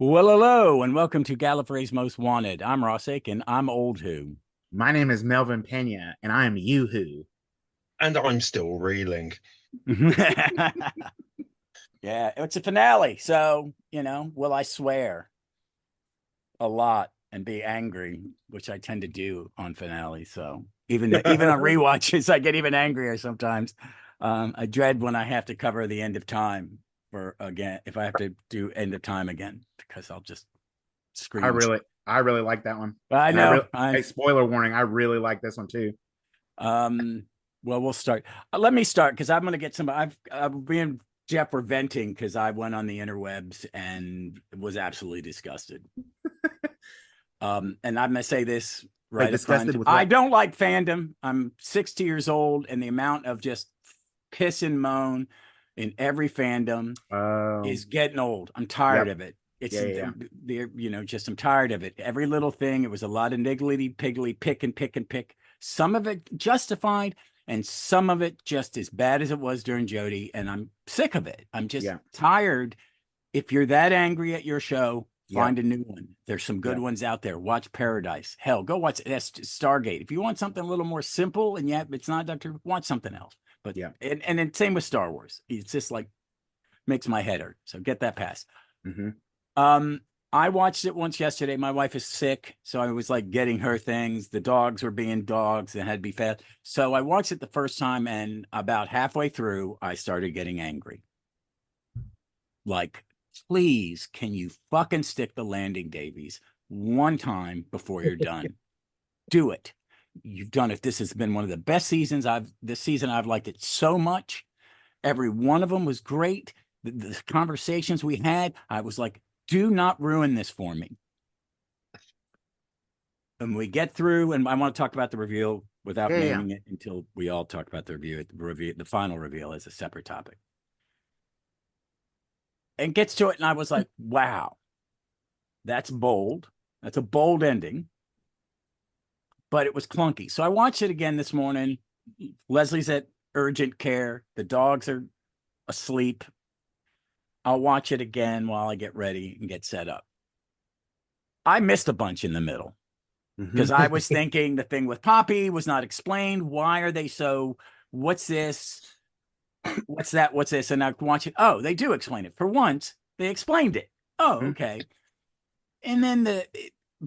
Well, hello, and welcome to Gallifrey's Most Wanted. I'm Ross Aiken. I'm Old Who. My name is Melvin Pena, and I am Yoo-Hoo. And I'm still reeling. Yeah, it's a finale. So, will I swear a lot and be angry, which I tend to do on finales. So even on rewatches, I get even angrier sometimes. I dread when I have to cover the end of time for again, if I have to do end of time again, because I'll just I scream. really, I really like that one. But I And I know. really, hey, spoiler warning, I really like this one too. Um, well, we'll start. Let me start because I'm going to get some. Me and Jeff were venting because I went on the interwebs and was absolutely disgusted. And I'm going to say this Wait, right up disgusted front. with I what? don't like fandom. I'm 60 years old, and the amount of just piss and moan in every fandom is getting old. I'm tired Yep. of it. It's Yeah, yeah, yeah. just I'm tired of it. Every little thing, it was a lot of niggly piggly, pick and pick and pick. Some of it justified, and some of it just as bad as it was during Jodie. And I'm sick of it. I'm just Yeah. tired. If you're that angry at your show, Yep. find a new one. There's some good Yep. ones out there. Watch Paradise. Hell, go watch Stargate. If you want something a little more simple and yet it's not Doctor, watch something else. But Yeah. and then same with Star Wars. It's just like makes my head hurt. So get that past. Mm-hmm. Um, I watched it once yesterday. My wife is sick, so I was like getting her things. The dogs were being dogs and had to be fed. So I watched it the first time, and about halfway through, I started getting angry. Like, please, can you fucking stick the landing, Davies, one time before you're done? Do it. You've done it. This has been one of the best seasons. This season I've liked it so much. Every one of them was great. The conversations we had, I was like, do not ruin this for me. And we get through, and I want to talk about the reveal without Yeah, yeah, yeah. naming it until we all talk about the final reveal as a separate topic. And gets to it, and I was like, wow, that's bold. That's a bold ending, but it was clunky. So I watched it again this morning. Leslie's at urgent care. The dogs are asleep. I'll watch it again while I get ready and get set up. I missed a bunch in the middle because I Mm-hmm. was thinking the thing with Poppy was not explained. Why are they so? What's this? What's that? What's this? And I watch it. Oh, they do explain it. For once, they explained it. Oh, okay. And then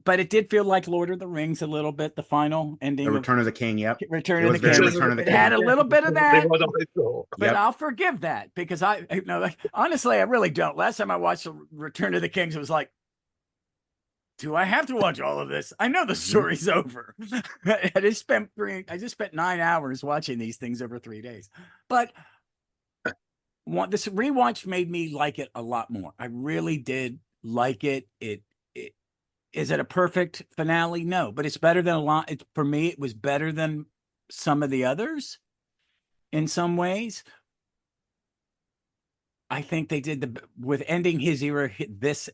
but it did feel like Lord of the Rings a little bit. The final The ending of Return of the King. Yep. Return It of was the very King. Return of the It had King. a little bit of Probably that, what I thought. but Yep. I'll forgive that because like, honestly, I really don't. Last time I watched Return of the Kings, it was like, do I have to watch all of this? I know the Mm-hmm. story's over. I just spent 9 hours watching these things over 3 days. But this rewatch made me like it a lot more. I really did like it. It is it a perfect finale? No, but it's better than a lot. For me, it was better than some of the others in some ways. I think they did with ending his era. This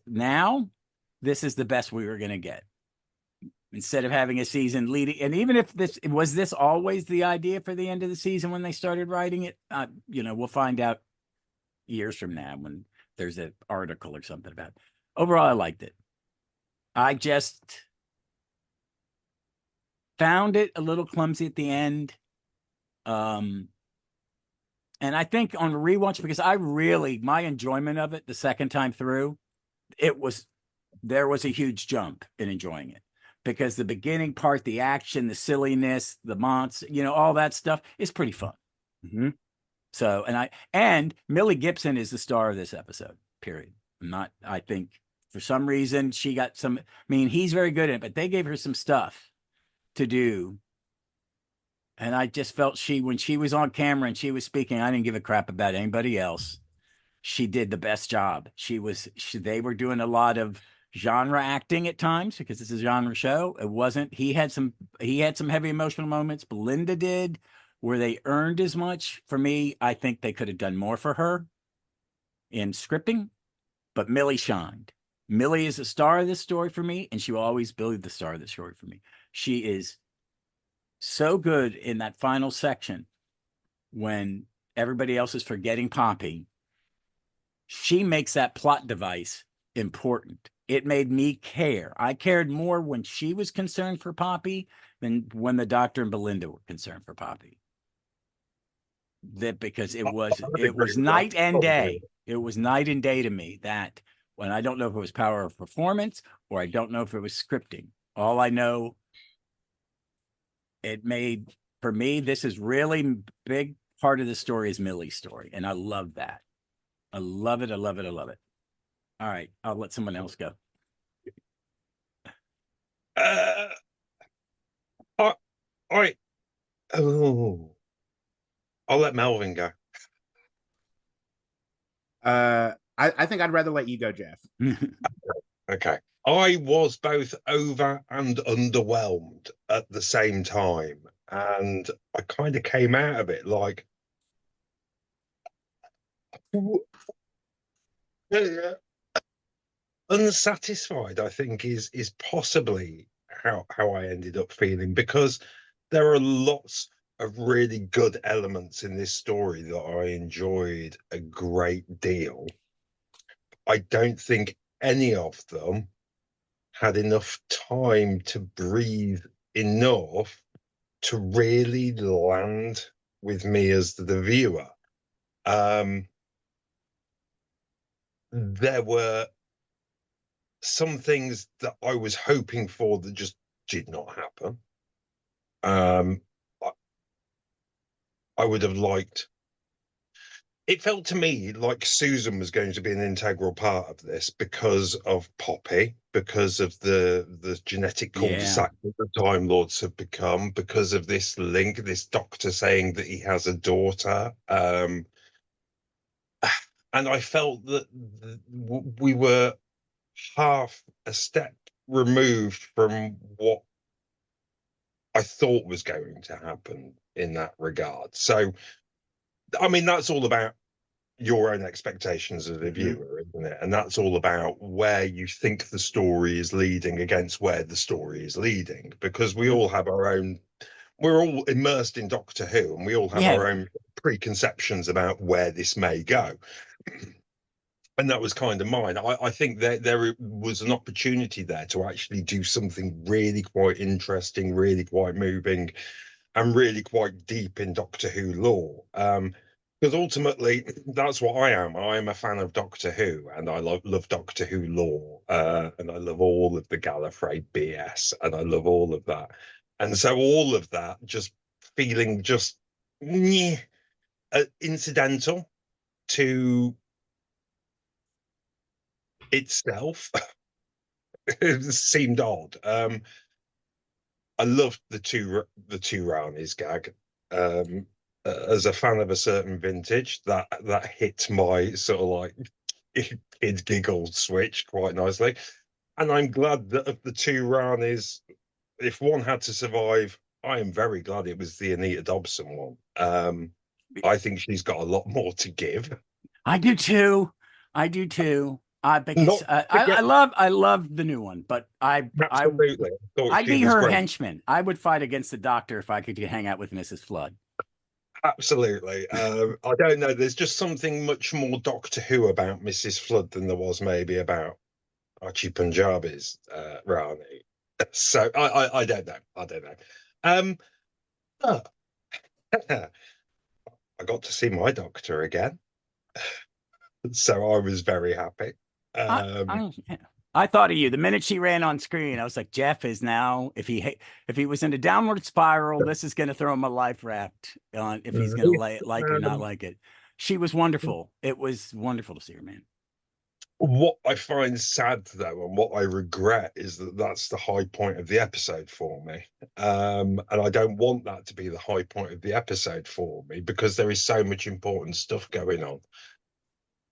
is the best we were going to get instead of having a season leading. And even if this always the idea for the end of the season when they started writing it, we'll find out years from now when there's an article or something about it. Overall, I liked it. I just found it a little clumsy at the end. And I think on rewatch, because my enjoyment of it the second time through, there was a huge jump in enjoying it because the beginning part, the action, the silliness, the monster, all that stuff is pretty fun. Mm-hmm. So, and Millie Gibson is the star of this episode, period. I think for some reason she got he's very good at it, but they gave her some stuff to do. And I just felt when she was on camera and she was speaking, I didn't give a crap about anybody else. She did the best job. They were doing a lot of genre acting at times because it's a genre show. It wasn't, he had some heavy emotional moments. Belinda did where they earned as much. For me, I think they could have done more for her in scripting, but Millie shined. Millie is the star of this story for me, and she will always be the star of the story for me. She is so good in that final section when everybody else is forgetting Poppy. She makes that plot device important. It made me care. I cared more when she was concerned for Poppy than when the Doctor and Belinda were concerned for Poppy. That because it was I'd agree with that, night and probably. day. It was night and day to me that when I don't know if it was power of performance or I don't know if it was scripting. All I know, it made for me, this is really big part of the story is Millie's story. And I love that. I love it. I love it. I love it. All right. I'll let someone else go. I, I, oh, I'll let Melvin go. I think I'd rather let you go, Jeff. Okay. I was both over and underwhelmed at the same time. And I kind of came out of it like, unsatisfied, I think, is possibly how I ended up feeling, because there are lots of really good elements in this story that I enjoyed a great deal. I don't think any of them had enough time to breathe enough to really land with me as the viewer. There were some things that I was hoping for that just did not happen. I, I would have liked. It felt to me like Susan was going to be an integral part of this because of Poppy, because of the genetic cul-de-sac that the Time Lords have become, because of this link, this doctor saying that he has a daughter. And I felt that we were half a step removed from what I thought was going to happen in that regard. So, I mean, that's all about your own expectations as a viewer, isn't it? And that's all about where you think the story is leading against where the story is leading, because we all have our own, we're all immersed in Doctor Who, and we all have our own preconceptions about where this may go. And that was kind of mine. I think that there was an opportunity there to actually do something really quite interesting, really quite moving, and really quite deep in Doctor Who lore. Because ultimately, that's what I am. I am a fan of Doctor Who, and I love Doctor Who lore, and I love all of the Gallifrey BS, and I love all of that. And so all of that just feeling just incidental to itself. It seemed odd. I loved the two Rownies gag. As a fan of a certain vintage, that hit my sort of like kid giggle switch quite nicely. And I'm glad that of the two Rownies, if one had to survive, I am very glad it was the Anita Dobson one. I think she's got a lot more to give. I do too. I do too. Because I love the new one, but absolutely. I'd be her henchman. I would fight against the Doctor if I could hang out with Mrs. Flood. Absolutely. I don't know. There's just something much more Doctor Who about Mrs. Flood than there was maybe about Archie Punjabi's Rani. So I don't know. I don't know. Oh, I got to see my doctor again, so I was very happy. I thought of you the minute she ran on screen. I was like, Jeff is now, if he was in a downward spiral, this is going to throw him a life raft on if he's going to like or not like it. She was wonderful. It was wonderful to see her, man. What I find sad, though, and what I regret is that that's the high point of the episode for me. And I don't want that to be the high point of the episode for me, because there is so much important stuff going on.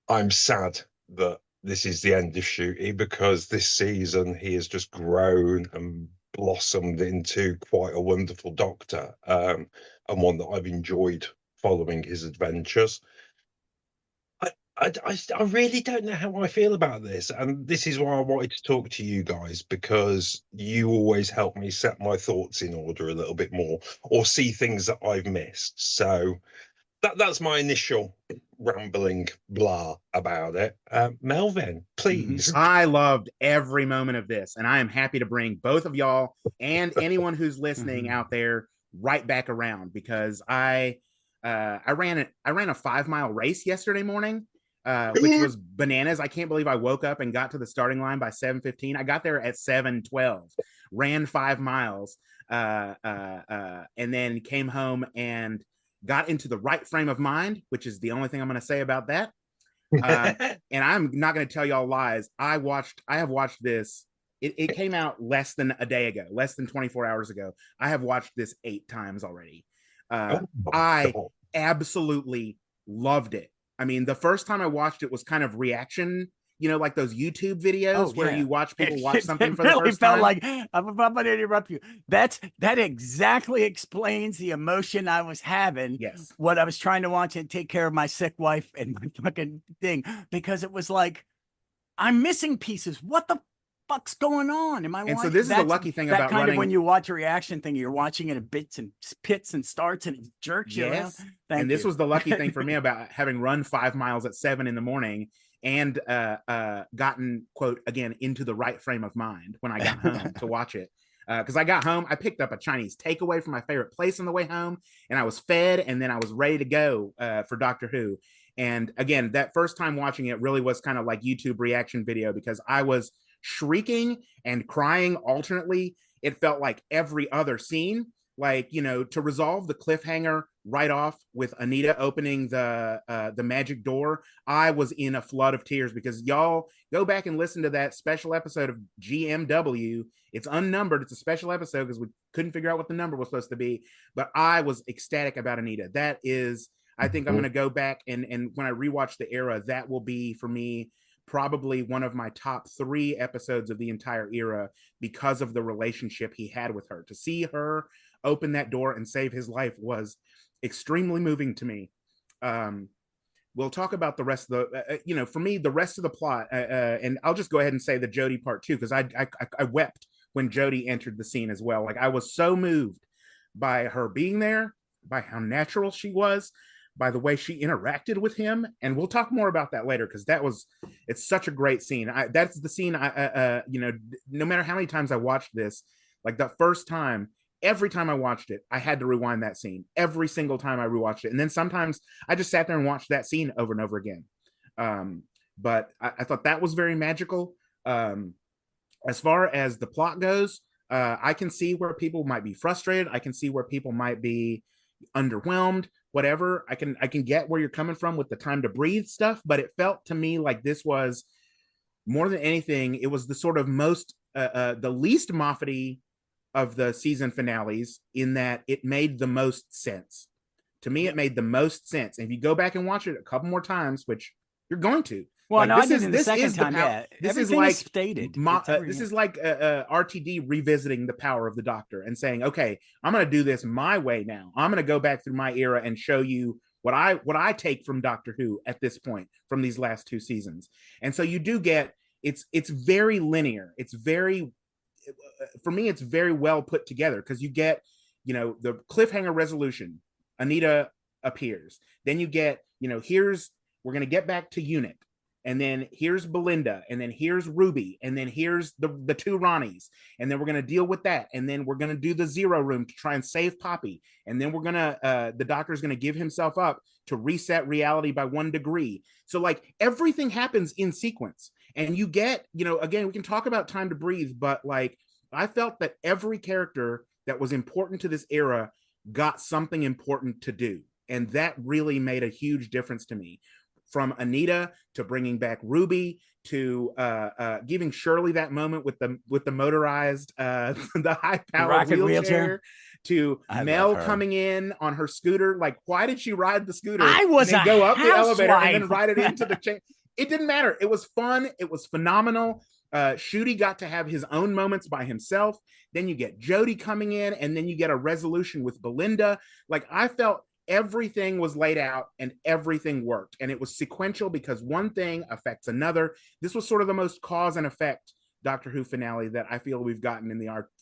I'm sad that this is the end of Ncuti, because this season he has just grown and blossomed into quite a wonderful doctor, and one that I've enjoyed following his adventures. I really don't know how I feel about this, and this is why I wanted to talk to you guys, because you always help me set my thoughts in order a little bit more, or see things that I've missed. So that's my initial rambling blah about it. Melvin, please. I loved every moment of this, and I am happy to bring both of y'all and anyone who's listening out there right back around, because I ran a 5 mile race yesterday morning, which was bananas. I can't believe I woke up and got to the starting line by 7:15. I got there at 7:12, ran 5 miles, and then came home and got into the right frame of mind, which is the only thing I'm going to say about that. And I'm not going to tell y'all lies. I have watched this. It came out less than a day ago, less than 24 hours ago. I have watched this 8 times already. I absolutely loved it. I mean, the first time I watched it was kind of reaction, like those YouTube videos where you watch people watch something for the really first felt time. like I'm going to interrupt you. That exactly explains the emotion I was having. Yes. What I was trying to watch and take care of my sick wife and my fucking thing, because it was like, I'm missing pieces. What the fuck's going on? Am I watching? And so this is a lucky thing about kind running. of when you watch a reaction thing, you're watching it in bits and pits and starts and it jerks you around. And this was the lucky thing for me about having run 5 miles at 7 in the morning and gotten, quote, again, into the right frame of mind when I got home to watch it. Because I got home, I picked up a Chinese takeaway from my favorite place on the way home, and I was fed, and then I was ready to go for Doctor Who. And again, that first time watching it really was kind of like YouTube reaction video, because I was shrieking and crying alternately. It felt like every other scene, like, to resolve the cliffhanger right off with Anita opening the magic door. I was in a flood of tears, because y'all go back and listen to that special episode of GMW. It's unnumbered. It's a special episode because we couldn't figure out what the number was supposed to be. But I was ecstatic about Anita. That is, I think I'm going to go back and when I rewatch the era, that will be for me probably one of my top 3 episodes of the entire era, because of the relationship he had with her. To see her open that door and save his life was extremely moving to me. We'll talk about the rest of the, for me, the rest of the plot, and I'll just go ahead and say the Jodie part too, because I wept when Jodie entered the scene as well. Like, I was so moved by her being there, by how natural she was, by the way she interacted with him. And we'll talk more about that later, because it's such a great scene. That's the scene no matter how many times I watched this, like the first time, every time I watched it, I had to rewind that scene every single time I rewatched it. And then sometimes I just sat there and watched that scene over and over again. But I thought that was very magical. As far as the plot goes, I can see where people might be frustrated. I can see where people might be underwhelmed, whatever. I can get where you're coming from with the time to breathe stuff, but it felt to me like this was, more than anything, it was the sort of most the least Moffat-y of the season finales, in that it made the most sense. To me, it made the most sense. And if you go back and watch it a couple more times, which you're going to, well, like, no, I did in the second time. Yeah, this is everything like is stated. This is like RTD revisiting the power of the Doctor and saying, "Okay, I'm going to do this my way now. I'm going to go back through my era and show you what I take from Doctor Who at this point from these last 2 seasons." And so you do get, it's very linear. It's very, for me, it's very well put together, because you get, the cliffhanger resolution. Anita appears. Then you get, we're going to get back to Unit. And then here's Belinda, and then here's Ruby, and then here's the 2 Ronnies, and then we're going to deal with that, and then we're going to do the Zero Room to try and save Poppy, and then we're going to the Doctor's going to give himself up to reset reality by 1 degree. So, like, everything happens in sequence, and you get, again, we can talk about time to breathe, but like, I felt that every character that was important to this era got something important to do, and that really made a huge difference to me. From Anita to bringing back Ruby to giving Shirley that moment with the motorized the high powered wheelchair to Mel coming in on her scooter. Like, why did she ride the scooter? I was and then go up the elevator housewife. and then ride it into the chain? It didn't matter. It was fun. It was phenomenal. Ncuti got to have his own moments by himself. Then you get Jodie coming in, and then you get a resolution with Belinda. Like, I felt everything was laid out and everything worked, and it was sequential, because one thing affects another. This was sort of the most cause and effect Doctor Who finale that I feel we've gotten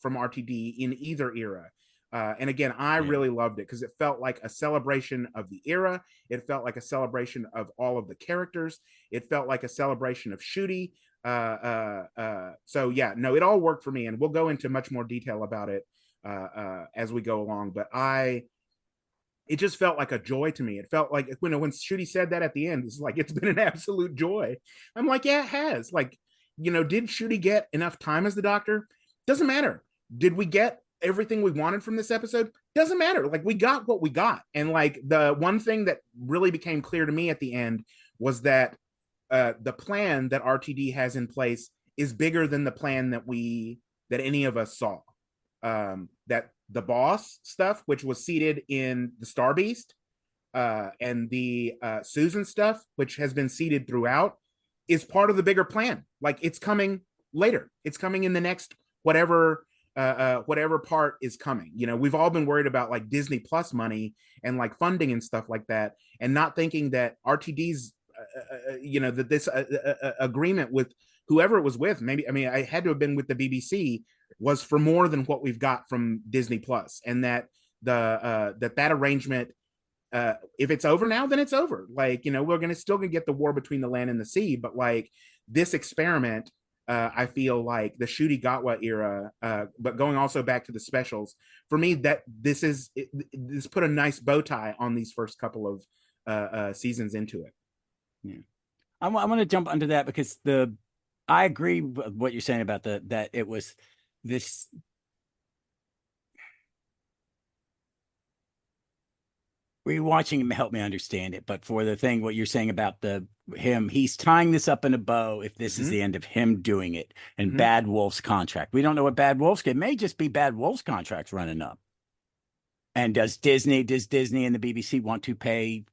from RTD in either era. And again, I really loved it because it felt like a celebration of the era. It felt like a celebration of all of the characters. It felt like a celebration of Ncuti. So yeah, no, it all worked for me, and we'll go into much more detail about it as we go along. But it just felt like a joy to me. It felt like when Ncuti said that at the end, it's like, it's been an absolute joy. I'm like, yeah, it has. Like, did Ncuti get enough time as the Doctor? Doesn't matter. Did we get everything we wanted from this episode? Doesn't matter. Like, we got what we got. And like, the one thing that really became clear to me at the end was that the plan that RTD has in place is bigger than the plan that any of us saw. That the boss stuff, which was seated in the Star Beast, and the Susan stuff, which has been seated throughout, is part of the bigger plan. Like, it's coming later. It's coming in the next whatever part is coming. We've all been worried about like Disney Plus money and like funding and stuff like that, and not thinking that RTD's that this agreement with whoever it was with, maybe, I mean, I had to have been with the BBC, was for more than what we've got from Disney Plus, and that that arrangement, if it's over now, then it's over. Like, we're still gonna get the war between the land and the sea, but like, this experiment, I feel like the Ncuti Gatwa era, but going also back to the specials, for me, that this put a nice bow tie on these first couple of seasons into it. Yeah, I want to jump under that because I agree with what you're saying about that it was this. Rewatching him helped me understand it, but for the thing, what you're saying about he's tying this up in a bow. If this is the end of him doing it, and Bad Wolf's contract, we don't know what Bad Wolf's get. It may just be Bad Wolf's contract's running up. And does Disney and the BBC want to pay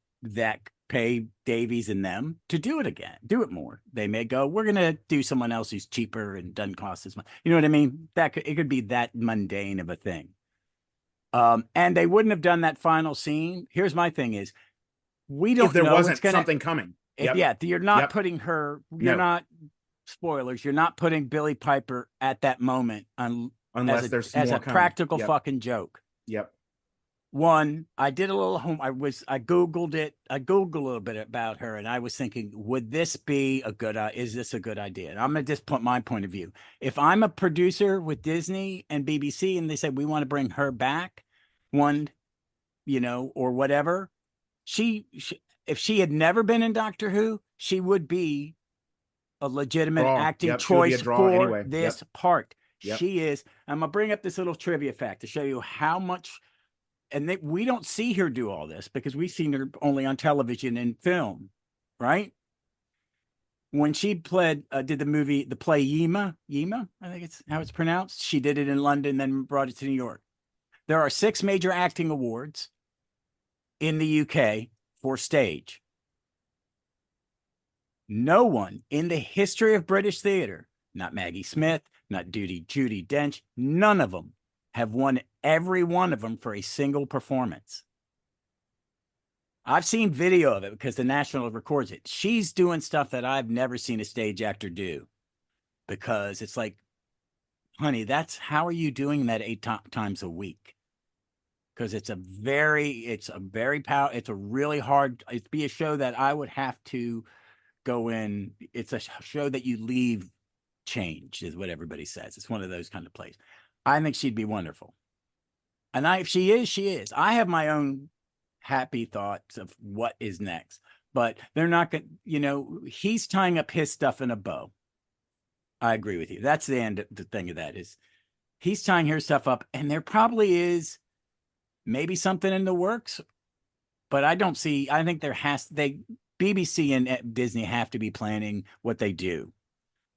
Davies and them to do it again, do it more? They may go, we're going to do someone else who's cheaper and doesn't cost as much. You know what I mean? It could be that mundane of a thing. And they wouldn't have done that final scene. Here's my thing is, we don't know if there wasn't something coming. Yeah, you're not putting her, not, spoilers, you're not putting Billie Piper at that moment unless there's as more a practical fucking joke. Yep. One, I did a little I Googled it. I Googled a little bit about her, and I was thinking, would this be is this a good idea? And I'm going to just put my point of view. If I'm a producer with Disney and BBC and they say, we want to bring her back, or whatever, if she had never been in Doctor Who, she would be a legitimate acting choice for this part. Yep. She is. I'm going to bring up this little trivia fact to show you how much. And we don't see her do all this because we've seen her only on television and film, right? When she did the play Yima, I think it's how it's pronounced. She did it in London, then brought it to New York. There are 6 major acting awards in the UK for stage. No one in the history of British theater, not Maggie Smith, not Judi Dench, none of them have won every one of them for a single performance. I've seen video of it because the National records it. She's doing stuff that I've never seen a stage actor do, because it's like, honey, how are you doing that 8 times a week? Because it's a really hard, it'd be a show that I would have to go in. It's a show that you leave changed, is what everybody says. It's one of those kind of plays. I think she'd be wonderful. And if she is, she is. I have my own happy thoughts of what is next, but they're not going to, he's tying up his stuff in a bow. I agree with you. That's the end. The thing of that is he's tying her stuff up, and there probably is maybe something in the works, but I think BBC and Disney have to be planning what they do,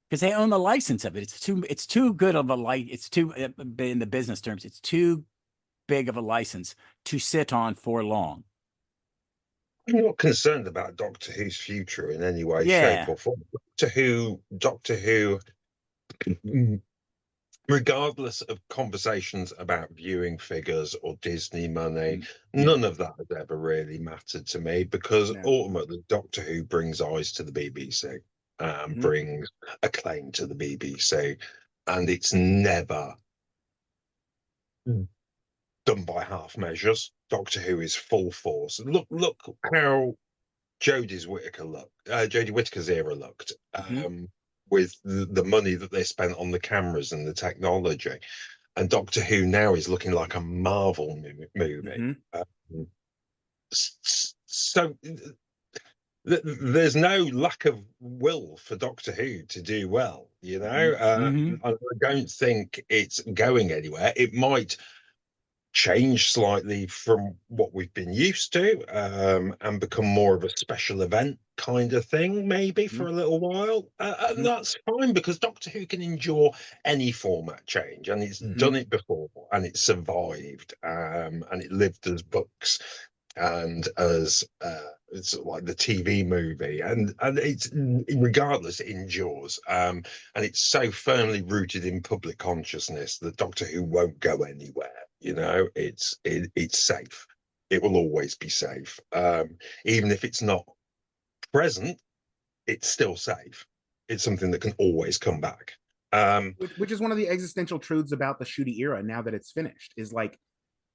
because they own the license of it. It's too good of a it's too, in the business terms, it's too big of a license to sit on for long. I'm not concerned about Doctor Who's future in any way, shape, or form. Doctor Who, regardless of conversations about viewing figures or Disney money, none of that has ever really mattered to me, because ultimately Doctor Who brings eyes to the BBC, brings acclaim to the BBC, and it's never done by half measures. Doctor Who is full force. Look how Jodie Whittaker's era looked, with the money that they spent on the cameras and the technology. And Doctor Who now is looking like a Marvel movie. So there's no lack of will for Doctor Who to do well, you know. I don't think it's going anywhere. It might change slightly from what we've been used to, and become more of a special event kind of thing, maybe for a little while. And that's fine, because Doctor Who can endure any format change, and it's done it before, and it survived, and it lived as books and as it's like the TV movie, and it's, regardless, it endures, and it's so firmly rooted in public consciousness that Doctor Who won't go anywhere. You know, it's safe. It will always be safe, even if it's not present. It's still safe. It's something that can always come back. Which is one of the existential truths about the Ncuti era. Now that it's finished, is like,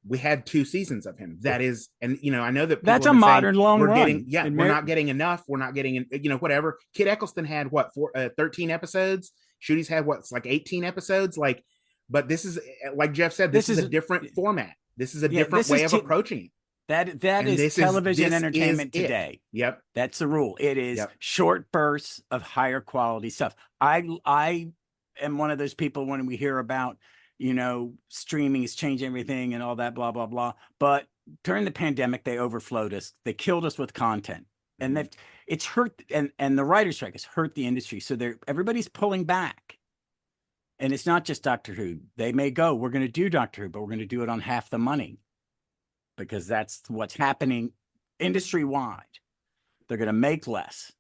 we had 2 seasons of him. That is, and you know, I know that that's a modern long we're run. Getting, we're not getting enough. We're not getting, you know, whatever. Kit Eccleston had 13 episodes. Ncuti's had it's like 18 episodes. Like, but this is, like Jeff said, this is a different format. This is a different way of approaching it. That is television entertainment today. Yep. That's the rule. It is short bursts of higher quality stuff. I am one of those people, when we hear about, you know, streaming is changing everything and all that, blah, blah, blah. But during the pandemic, they overflowed us. They killed us with content. And it's hurt, and the writer's strike has hurt the industry. So everybody's pulling back. And it's not just Doctor Who. They may go, we're going to do Doctor Who, but we're going to do it on half the money, because that's what's happening industry-wide. They're going to make less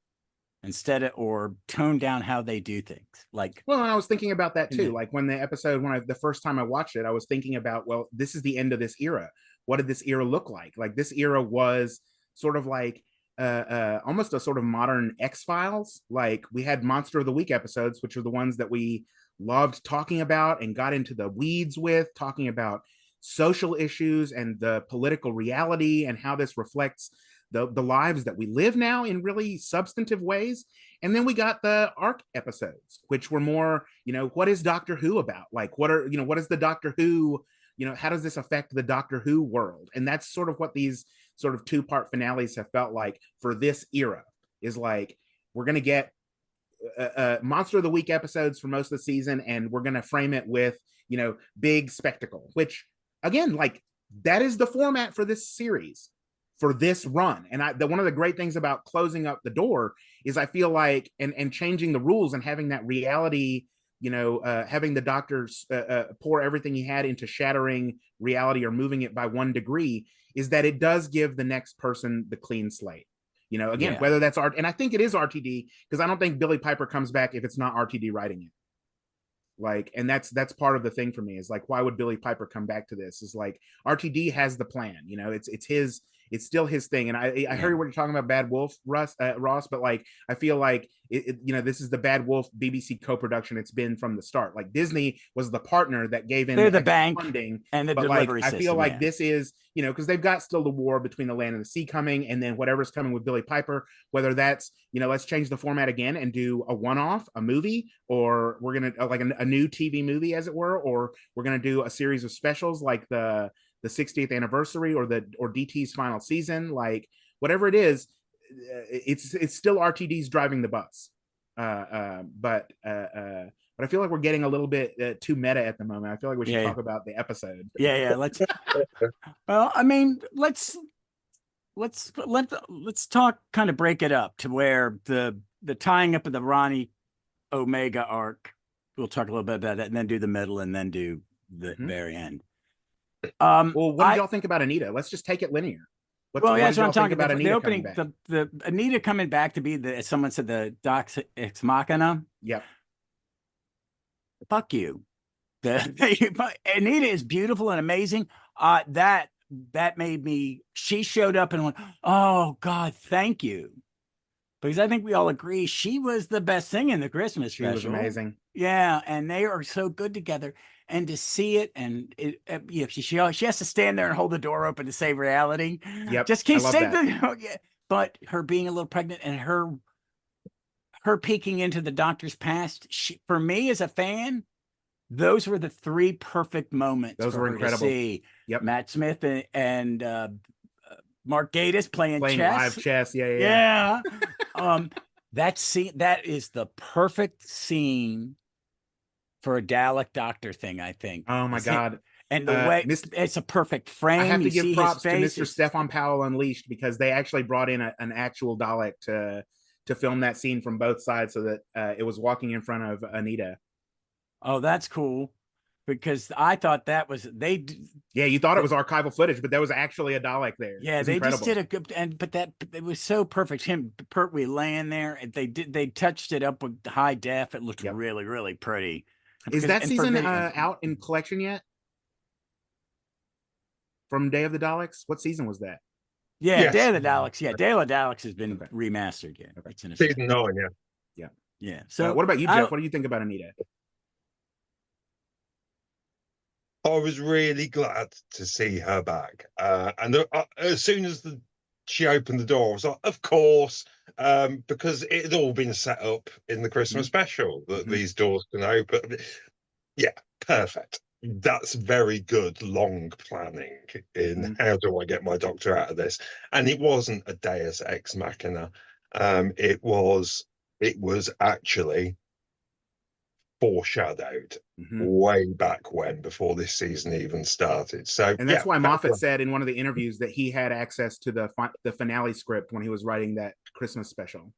or tone down how they do things. Like, well, and I was thinking about that too. Like when the first time I watched it, I was thinking about, well, this is the end of this era. What did this era look like? Like, this era was sort of like almost a sort of modern X-Files. Like, we had Monster of the Week episodes, which are the ones that we loved talking about and got into the weeds with, talking about social issues and the political reality and how this reflects the lives that we live now in really substantive ways. And then we got the arc episodes, which were more, you know, what is Doctor Who about? Like, what is the Doctor Who, you know, how does this affect the Doctor Who world? And that's sort of what these sort of 2-part finales have felt like for this era, is like, we're going to get Monster of the Week episodes for most of the season, and we're going to frame it with, you know, big spectacle, which, again, like, that is the format for this series, for this run. And one of the great things about closing up the door is, I feel like, and changing the rules and having that reality, you know, having the Doctors pour everything he had into shattering reality or moving it by 1 degree, is that it does give the next person the clean slate. You know, again, whether that's art, and I think it is RTD, because I don't think Billy Piper comes back if it's not RTD writing it. Like, and that's part of the thing for me, is like, why would Billy Piper come back to this? Is like, RTD has the plan, you know, it's still his thing. And I heard what you're talking about, Bad Wolf, Ross, but like, I feel like you know, this is the Bad Wolf BBC co-production it's been from the start. Like, Disney was the partner that gave in the bank funding and the but delivery like, system. I feel like this is, you know, because they've got still the war between the land and the sea coming, and then whatever's coming with Billy Piper, whether that's, you know, let's change the format again and do a one-off, a movie, or we're gonna like a new TV movie, as it were, or we're gonna do a series of specials like the 60th anniversary or DT's final season, like whatever it is, it's still RTD's driving the bus. But I feel like we're getting a little bit too meta at the moment. I feel like we should talk about the episode. Let's well, I mean, let's talk, kind of break it up to where the tying up of the Ronnie Omega arc, we'll talk a little bit about that, and then do the middle, and then do the very end. Well, what did y'all think about Anita? Let's just take it linear. That's what I'm talking about. The opening, the Anita coming back to be as someone said, the Dox Ex Machina. Yep. Fuck you. Anita is beautiful and amazing. That made me. She showed up and went, "Oh God, thank you," because I think we all agree she was the best thing in the Christmas special. She was amazing. Yeah, and they are so good together. and to see it, and she has to stand there and hold the door open to save reality. Yep, Just I keep love saying that. but her being a little pregnant and her peeking into the doctor's past, for me as a fan, those were the three perfect moments Those for were her incredible. to see. Yep. Matt Smith and Mark Gatiss playing live chess. chess. Yeah. That scene, that is the perfect scene for a Dalek Doctor thing, I think. Oh my God. And the way it's a perfect frame. I have to you give see props his to face. Mr. Stefan Powell Unleashed, because they actually brought in an actual Dalek to film that scene from both sides, so that it was walking in front of Anita. Oh, that's cool, because I thought that was Yeah, you thought it was archival footage, but there was actually a Dalek there. Yeah, they incredible. just did a good, but it was so perfect. Him Pertwee laying there, and they touched it up with high def. It looked really, really pretty. Is that season out in collection yet? From Day of the Daleks? What season was that? Yeah, Yes. Day of the Daleks. Yeah, Day of the Daleks has been remastered. Yeah, it's in a season 9. Yeah. So, what about you, Jeff? What do you think about Anita? I was really glad to see her back, and as soon as she opened the door, I was like, of course, because it had all been set up in the Christmas special that these doors can open. Yeah, perfect. That's very good long planning in how do I get my doctor out of this. And it wasn't a Deus ex machina. It was actually foreshadowed way back when, before this season even started. So, and that's why Moffat said in one of the interviews that he had access to the finale script when he was writing that Christmas special.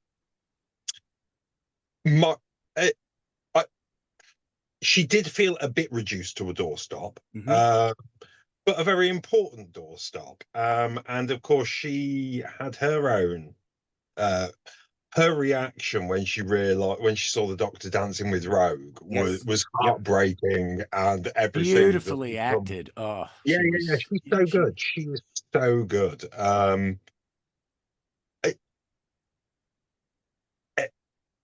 She did feel a bit reduced to a doorstop, but a very important doorstop. And of course, she had her own. Her reaction when she saw the Doctor dancing with Rogue was heartbreaking, and everything. Beautifully acted. Oh, yeah, she's so good. She was so good.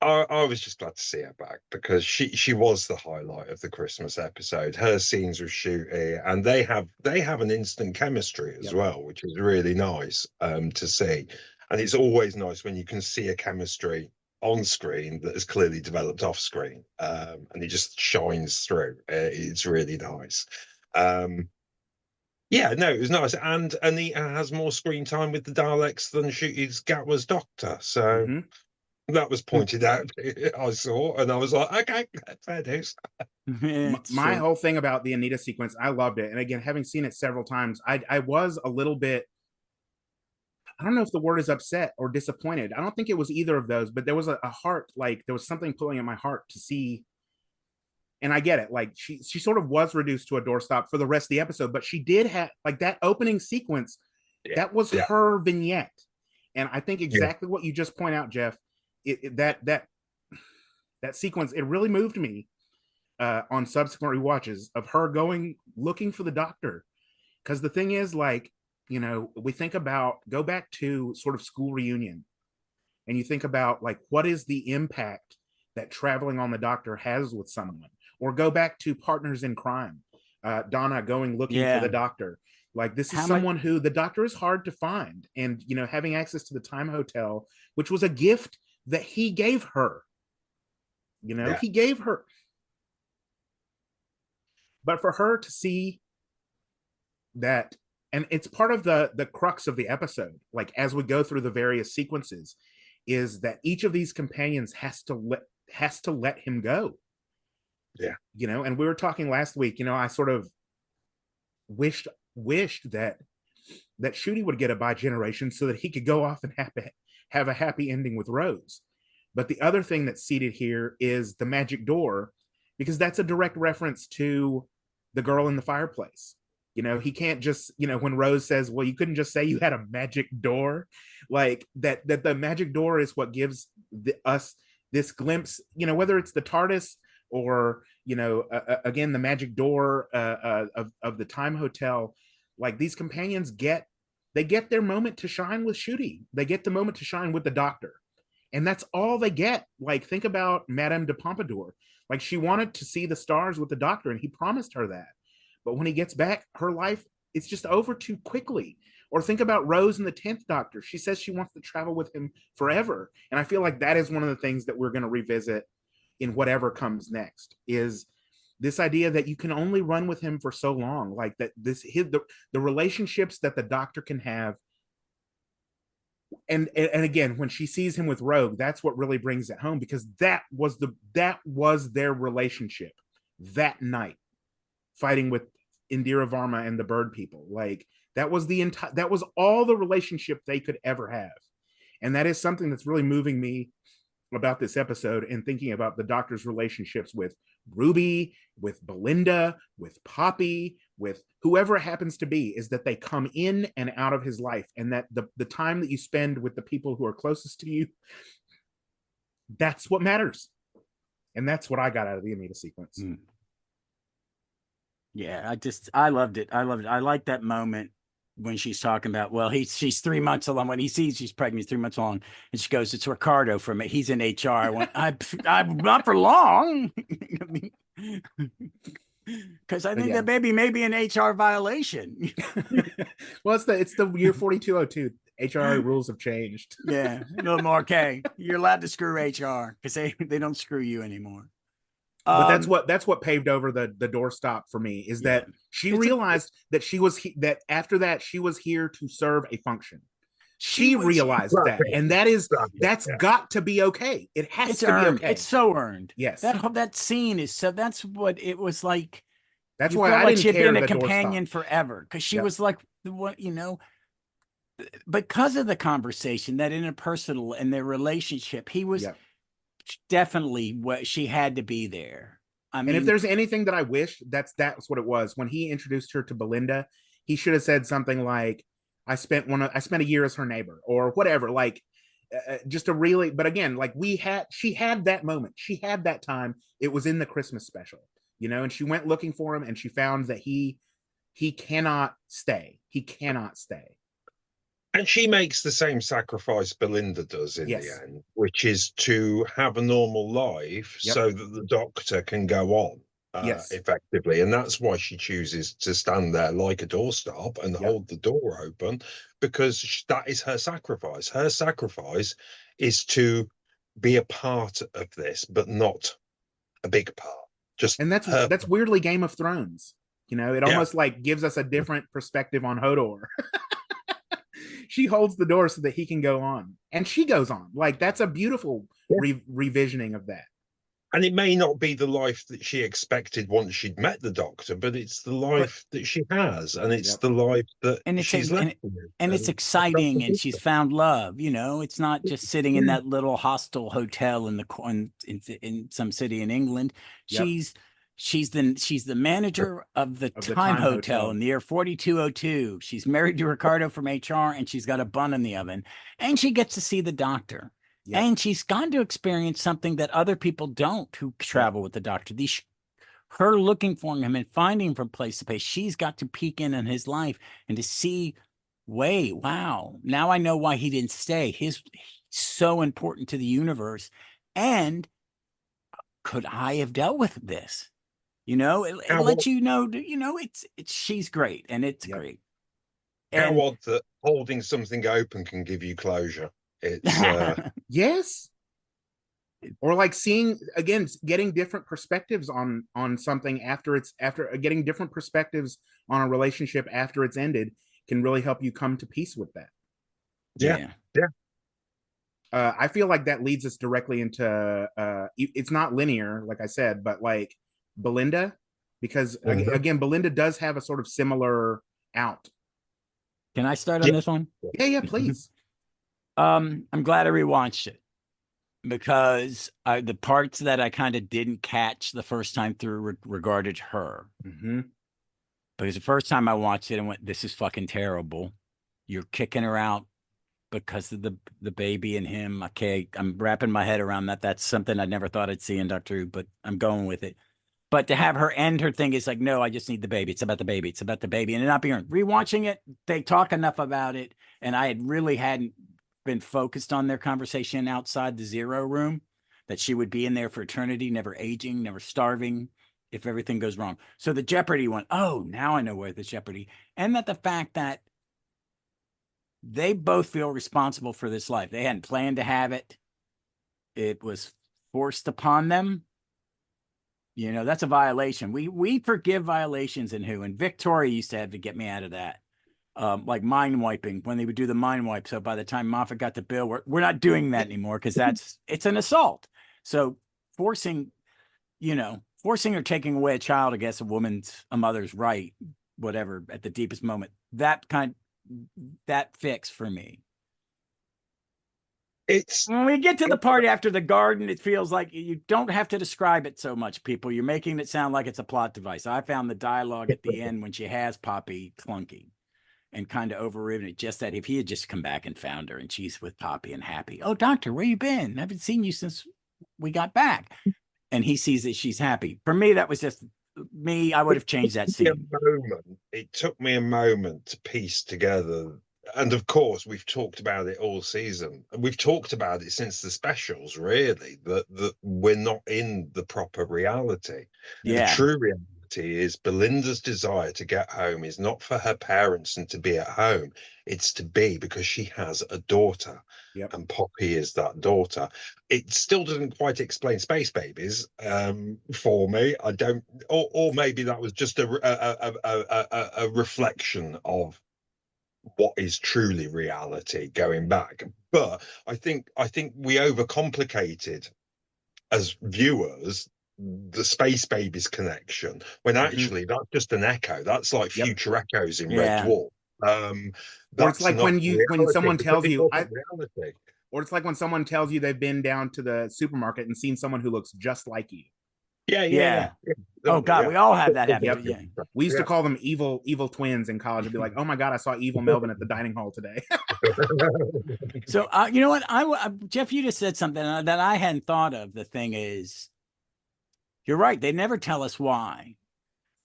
I was just glad to see her back, because she was the highlight of the Christmas episode. Her scenes with Ncuti, and they have an instant chemistry as well, which is really nice to see. And it's always nice when you can see a chemistry on screen that is clearly developed off screen, and it just shines through. It's really nice. Yeah, no, it was nice, and Anita has more screen time with the Daleks than Ncuti's Gatwa's Doctor, so. That was pointed out. I saw, and I was like, okay, fair dues. My whole thing about the Anita sequence, I loved it. And again, having seen it several times, I was a little bit, I don't know if the word is upset or disappointed. I don't think it was either of those, but there was a heart, like there was something pulling at my heart to see. And I get it. Like she sort of was reduced to a doorstop for the rest of the episode, but she did have like that opening sequence. That was her vignette. And I think exactly what you just point out, Jeff. That sequence, it really moved me on subsequent rewatches of her looking for the Doctor, because the thing is, like, we think about, go back to sort of school reunion, and you think about like what is the impact that traveling on the Doctor has with someone, or go back to Partners in Crime, Donna going looking for the Doctor. Like, this is someone who the Doctor is hard to find, and having access to the Time Hotel, which was a gift that he gave her. He gave her. But for her to see that, and it's part of the crux of the episode, like as we go through the various sequences, is that each of these companions has to let him go. And we were talking last week, I sort of wished that Ncuti would get a bi-generation so that he could go off and have a happy ending with Rose. But the other thing that's seated here is the magic door, because that's a direct reference to the girl in the fireplace. He can't just, when Rose says, well, you couldn't just say you had a magic door, like that the magic door is what gives us this glimpse, whether it's the TARDIS or, again, the magic door of the Time Hotel. Like, these companions get their moment to shine with Ncuti. They get the moment to shine with the Doctor. And that's all they get. Like, think about Madame de Pompadour. Like, she wanted to see the stars with the doctor, and he promised her that. But when he gets back, her life, it's just over too quickly. Or think about Rose and the 10th Doctor. She says she wants to travel with him forever. And I feel like that is one of the things that we're going to revisit in whatever comes next, is this idea that you can only run with him for so long. Like that, the relationships that the Doctor can have. And again, when she sees him with Rogue, that's what really brings it home, because that was their relationship that night, fighting with Indira Varma and the Bird People. Like, that was all the relationship they could ever have. And that is something that's really moving me about this episode, and thinking about the Doctor's relationships with Ruby, with Belinda, with Poppy, with whoever it happens to be, is that they come in and out of his life, and that the time that you spend with the people who are closest to you, that's what matters. And that's what I got out of the Anita sequence. Yeah, I loved it. I like that moment when she's talking about, well, she's 3 months along. When he sees she's pregnant, 3 months along, and she goes, "It's Ricardo from it. He's in HR." I went, I'm not for long. Because I think that baby may be an HR violation. Well, it's the year 4202. HR rules have changed. Yeah, a little more. Okay, you're allowed to screw HR because they don't screw you anymore. But that's what paved over the doorstop for me, is that she realized that after that she was here to serve a function. She realized that, and that's got to be okay. It has to be okay. It's so earned. Yes, that scene is so. That's what it was like. That's why I didn't care. She'd been a companion forever, because she was like what because of the conversation, that interpersonal and their relationship. He was definitely what she had to be there. I mean, and if there's anything that I wish, that's what it was. When he introduced her to Belinda, he should have said something like, I spent a year as her neighbor, or whatever. Like, just a really, but again, like she had that moment. She had that time. It was in the Christmas special, and she went looking for him, and she found that he cannot stay. He cannot stay. And she makes the same sacrifice Belinda does in the end, which is to have a normal life so that the Doctor can go on effectively. And that's why she chooses to stand there like a doorstop and hold the door open, because that is her sacrifice. Her sacrifice is to be a part of this, but not a big part. And that's weirdly Game of Thrones. It almost like gives us a different perspective on Hodor. She holds the door so that he can go on, and she goes on. Like, that's a beautiful revisioning of that. And it may not be the life that she expected once she'd met the Doctor, but it's the life that she has, and it's the life that she's left with. And it's exciting, and she's found love. It's not just sitting in that little hostel hotel in some city in England. She's the manager of the Time Hotel in the year 4202. She's married to Ricardo from HR, and she's got a bun in the oven, and she gets to see the Doctor. And she's gone to experience something that other people don't who travel with the Doctor. Her looking for him and finding him from place to place. She's got to peek in on his life and to see, wow, now I know why he didn't stay. He's so important to the universe. And could I have dealt with this? It lets it's she's great, and it's great. And how odd that holding something open can give you closure. It's yes. Or like seeing, again, getting different perspectives on something after getting different perspectives on a relationship after it's ended can really help you come to peace with that. Yeah. I feel like that leads us directly into it's not linear, like I said, but like Belinda, because again, Belinda does have a sort of similar out. Can I start on this one? Yeah, please. I'm glad I rewatched it, because the parts that I kind of didn't catch the first time through regarded her. Because the first time I watched it, I went, "This is fucking terrible. You're kicking her out because of the baby and him." Okay, I'm wrapping my head around that. That's something I never thought I'd see in Doctor Who, but I'm going with it. But to have her end her thing is like, no, I just need the baby. It's about the baby. It's about the baby. And it not being rewatching it, they talk enough about it. And I really hadn't been focused on their conversation outside the zero room, that she would be in there for eternity, never aging, never starving if everything goes wrong. So the Jeopardy one, oh, now I know where the Jeopardy, and that the fact that they both feel responsible for this life. They hadn't planned to have it. It was forced upon them. You know, that's a violation. We forgive violations in Who, and Victoria used to have to get me out of that. Like mind wiping, when they would do the mind wipe. So by the time Moffat got the bill, we're not doing that anymore, because it's an assault. So forcing or taking away a child, I guess a mother's right, whatever, at the deepest moment, that fix for me. It's When we get to the part after the garden, it feels like you don't have to describe it so much, people. You're making it sound like it's a plot device. I found the dialogue at the end when she has Poppy clunky and kind of overridden it. Just that if he had just come back and found her and she's with Poppy and happy. Oh, doctor, where you been? I haven't seen you since we got back. And he sees that she's happy. For me, that was just me. I would have changed that scene. It took me a moment to piece together. And of course, we've talked about it all season. And we've talked about it since the specials, really, that we're not in the proper reality. The Yeah. true reality is Belinda's desire to get home is not for her parents and to be at home. It's to be because she has a daughter. Yep. And Poppy is that daughter. It still doesn't quite explain Space Babies for me. I don't, or maybe that was just a reflection of what is truly reality going back. But I think we overcomplicated as viewers the Space Babies connection, when actually that's just an echo. That's like future echoes in Red Dwarf. Or it's like when someone tells you reality. Or it's like when someone tells you they've been down to the supermarket and seen someone who looks just like you. Yeah. Oh God, we all have that happen. Yep. Yeah. We used to call them evil twins in college. I'd be like, oh my God, I saw evil Melvin at the dining hall today. So you know what? Jeff, you just said something that I hadn't thought of. The thing is, you're right. They never tell us why,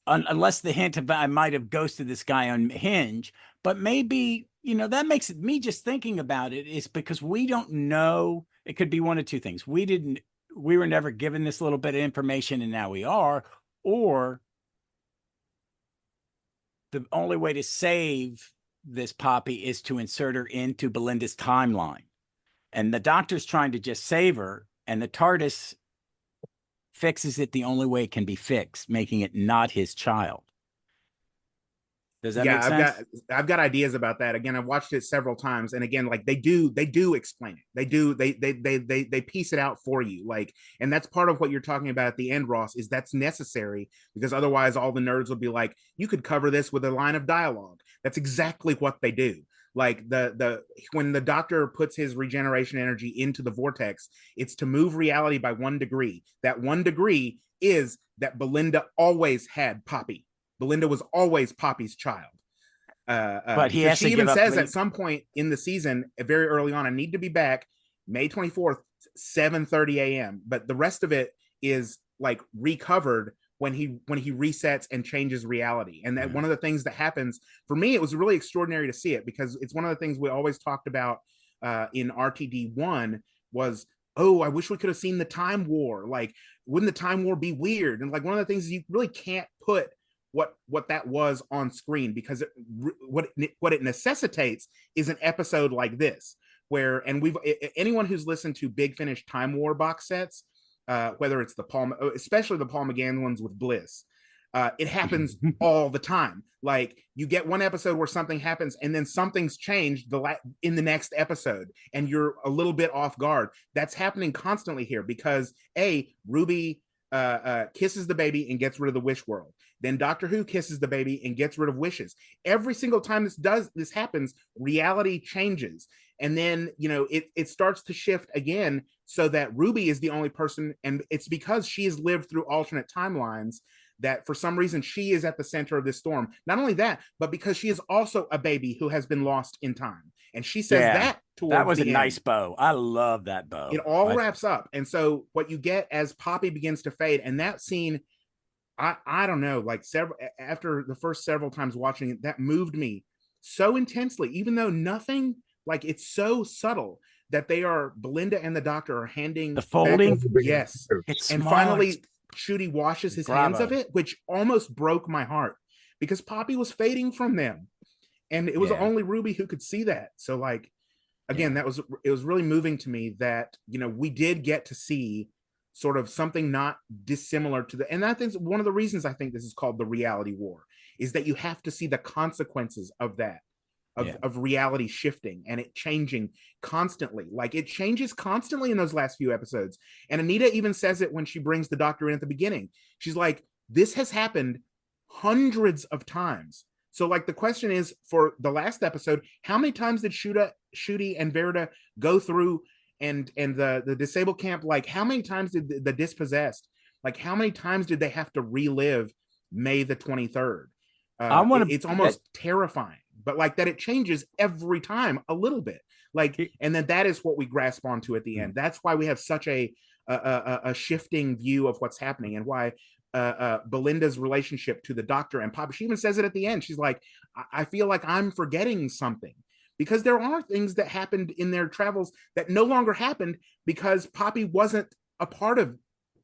unless the hint about I might have ghosted this guy on Hinge. But maybe, that makes it, me just thinking about it is because we don't know. It could be one of two things. We were never given this little bit of information and now we are, or the only way to save this Poppy is to insert her into Belinda's timeline. And the doctor's trying to just save her, and the TARDIS fixes it the only way it can be fixed, making it not his child. Does that make sense? I've got ideas about that. Again, I've watched it several times, and again, like they do explain it. They piece it out for you. Like, and that's part of what you're talking about at the end, Ross, is that's necessary, because otherwise all the nerds will be like, you could cover this with a line of dialogue. That's exactly what they do. Like when the doctor puts his regeneration energy into the vortex, it's to move reality by 1 degree. That 1 degree is that Belinda always had Poppy. Belinda was always Poppy's child. But he has she to even give says up at some point in the season, very early on, I need to be back May 24th, 7:30 a.m. But the rest of it is like recovered when he resets and changes reality. And that one of the things that happens for me, it was really extraordinary to see it, because it's one of the things we always talked about in RTD1 was, oh, I wish we could have seen the Time War. Like, wouldn't the Time War be weird? And like one of the things is you really can't put what that was on screen, because what it necessitates is an episode like this, where, and anyone who's listened to Big Finish Time War box sets, whether it's especially the Paul McGann ones with Bliss, it happens all the time. Like, you get one episode where something happens and then something's changed in the next episode, and you're a little bit off guard. That's happening constantly here, because Ruby kisses the baby and gets rid of the wish world. Then Doctor Who kisses the baby and gets rid of wishes. Every single time this happens, reality changes. And then, it starts to shift again, so that Ruby is the only person, and it's because she has lived through alternate timelines that for some reason she is at the center of this storm. Not only that, but because she is also a baby who has been lost in time. And she says that towards that was the a end. Nice bow. I love that bow. It all wraps up. And so what you get as Poppy begins to fade, and that scene, I don't know, like after the first several times watching it, that moved me so intensely, even though nothing Like it's so subtle that they are Belinda and the Doctor are handing The folding? yes, It's and smart. finally Ncuti washes his hands of Bravo. it, which almost broke my heart because Poppy was fading from them, and it was Yeah. only Ruby who could see that. So like again, Yeah. it was really moving to me that, you know, we did get to see sort of something not dissimilar to the, and I think one of the reasons I think this is called the reality war is that you have to see the consequences of that, Yeah. of reality shifting and it changing constantly. Like it changes constantly in those last few episodes. And Anita even says it when she brings the Doctor in at the beginning. She's like, this has happened hundreds of times. So like the question is for the last episode, how many times did Ncuti and Verita go through and the disabled camp? Like how many times did the dispossessed, like how many times did they have to relive May the 23rd? I want to. It's almost terrifying, but like that it changes every time a little bit. Like, and then that is what we grasp onto at the end. That's why we have such a shifting view of what's happening, and why Belinda's relationship to the Doctor and Papa. She even says it at the end. She's like, I feel like I'm forgetting something, because there are things that happened in their travels that no longer happened because Poppy wasn't a part of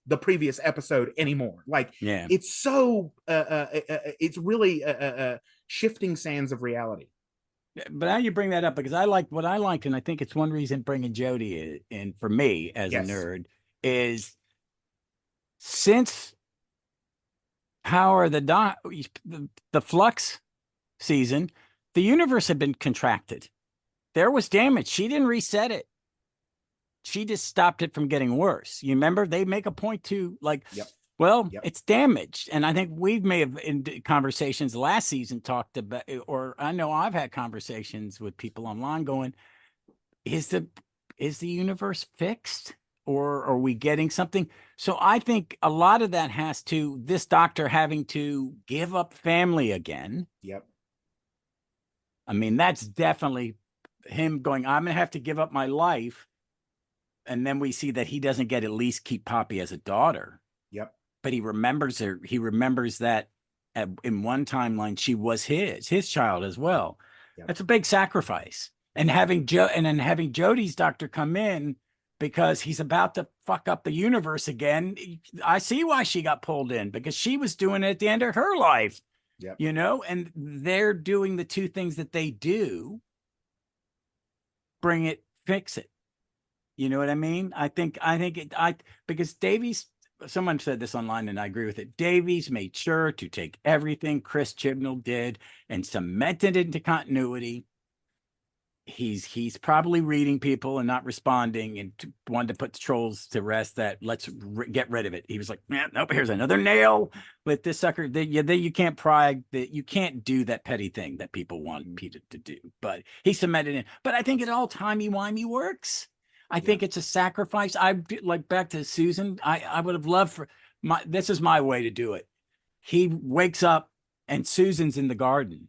the previous episode anymore. Like, Yeah. it's so it's really shifting sands of reality. But now you bring that up because I like what I like, and I think it's one reason bringing Jodie in for me as Yes. a nerd is since Power of the Flux season, the universe had been contracted. There was damage. She didn't reset it. She just stopped it from getting worse. You remember they make a point to like, Yep. well, Yep. it's damaged. And I think we may have in conversations last season talked about, or I know I've had conversations with people online going, is the universe fixed, or are we getting something? So I think a lot of that has to this Doctor having to give up family again. Yep. I mean, that's definitely him going, I'm going to have to give up my life. And then we see that he doesn't get at least keep Poppy as a daughter. Yep. But he remembers her. He remembers that in one timeline, she was his child as well. Yep. That's a big sacrifice. And having Jodie's Doctor come in because he's about to fuck up the universe again. I see why she got pulled in, because she was doing it at the end of her life. Yep. You know, and they're doing the two things that they do. Bring it, fix it. You know what I mean? Because Davies, someone said this online and I agree with it. Davies made sure to take everything Chris Chibnall did and cement it into continuity. He's probably reading people and not responding, and wanted to put the trolls to rest. That let's get rid of it. He was like, man, nope, here's another nail with this sucker. That you can't pry, that you can't do that petty thing that people want Peter to do. But he cemented it. But I think it all timey-wimey works. I think it's a sacrifice. I like back to Susan. I would have loved for this is my way to do it. He wakes up and Susan's in the garden.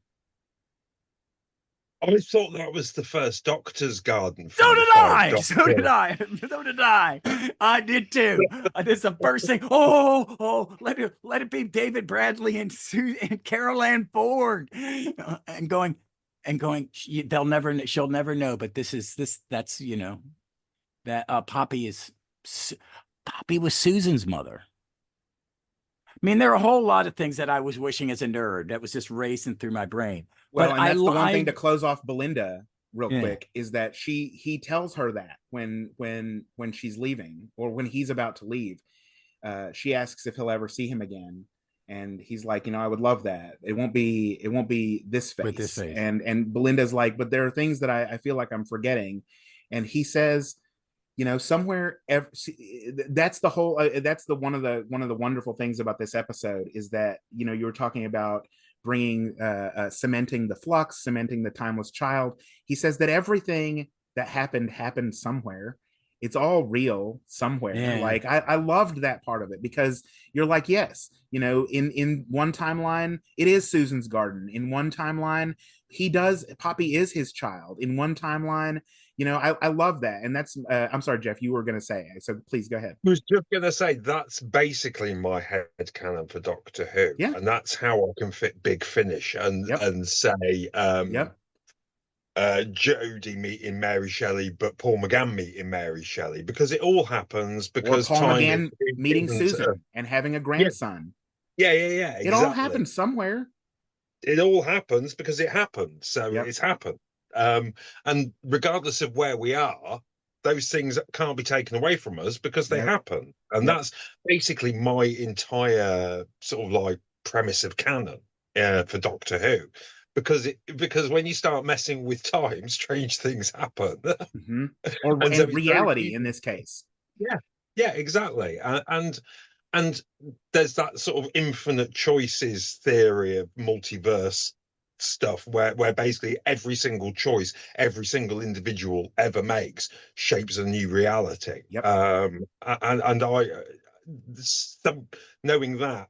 I thought that was the first Doctor's garden. So did I. So did I. So did I. I did too. This is the first thing. Oh, let it be David Bradley and Carol Ann Ford, and going. She'll never know. But that's that Poppy was Susan's mother. I mean, there are a whole lot of things that I was wishing as a nerd that was just racing through my brain. Well, but and that's the one thing to close off Belinda real quick is that he tells her that when she's leaving, or when he's about to leave, she asks if he'll ever see him again, and he's like, I would love that. It won't be this face. With this face. And Belinda's like, but there are things that I feel like I'm forgetting, and he says, somewhere that's the whole that's the one of the wonderful things about this episode is that you were talking about bringing cementing the flux, cementing the timeless child. He says that everything that happened somewhere. It's all real somewhere. Like I loved that part of it, because you're like, yes, in one timeline it is Susan's garden, in one timeline Poppy is his child, in one timeline. I love that. And that's I'm sorry, Jeff, you were going to say, so please go ahead. I was just going to say that's basically my head canon for Doctor Who, and that's how I can fit Big Finish and say Jodie meeting Mary Shelley, but Paul McGann meeting Mary Shelley, because it all happens Or because Paul time McGann meeting isn't, Susan and having a yeah, grandson. yeah, It all exactly. happens somewhere. It all happens because it happened. So Yep. it's happened. And regardless of where we are, those things can't be taken away from us because they Yep. happen. And Yep. that's basically my entire sort of like premise of canon for Doctor Who. Because when you start messing with time, strange things happen. Mm-hmm. Or And so and it's very reality easy. in this case. Yeah, yeah, exactly. And there's that sort of infinite choices theory of multiverse stuff where basically every single choice every single individual ever makes shapes a new reality. Yep. And I some, knowing that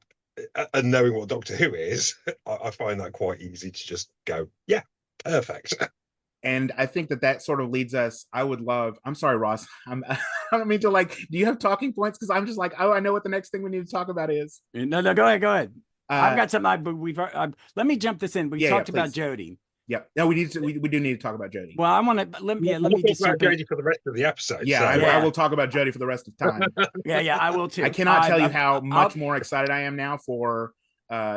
and knowing what Doctor Who is, I find that quite easy to just go, yeah, perfect. And I think that sort of leads us. I'm sorry, Ross. I don't mean to like. Do you have talking points? Because I'm just like, oh, I know what the next thing we need to talk about is. No, go ahead. I've got something. But let me jump this in. We talked about Jodie. Yep. No, we do need to talk about Jodie. Well, I want to let me We'll just talk jump about in. Jodie for the rest of the episode. Yeah, so. I will talk about Jodie for the rest of time. Yeah, I will too. I cannot tell you how much more excited I am now for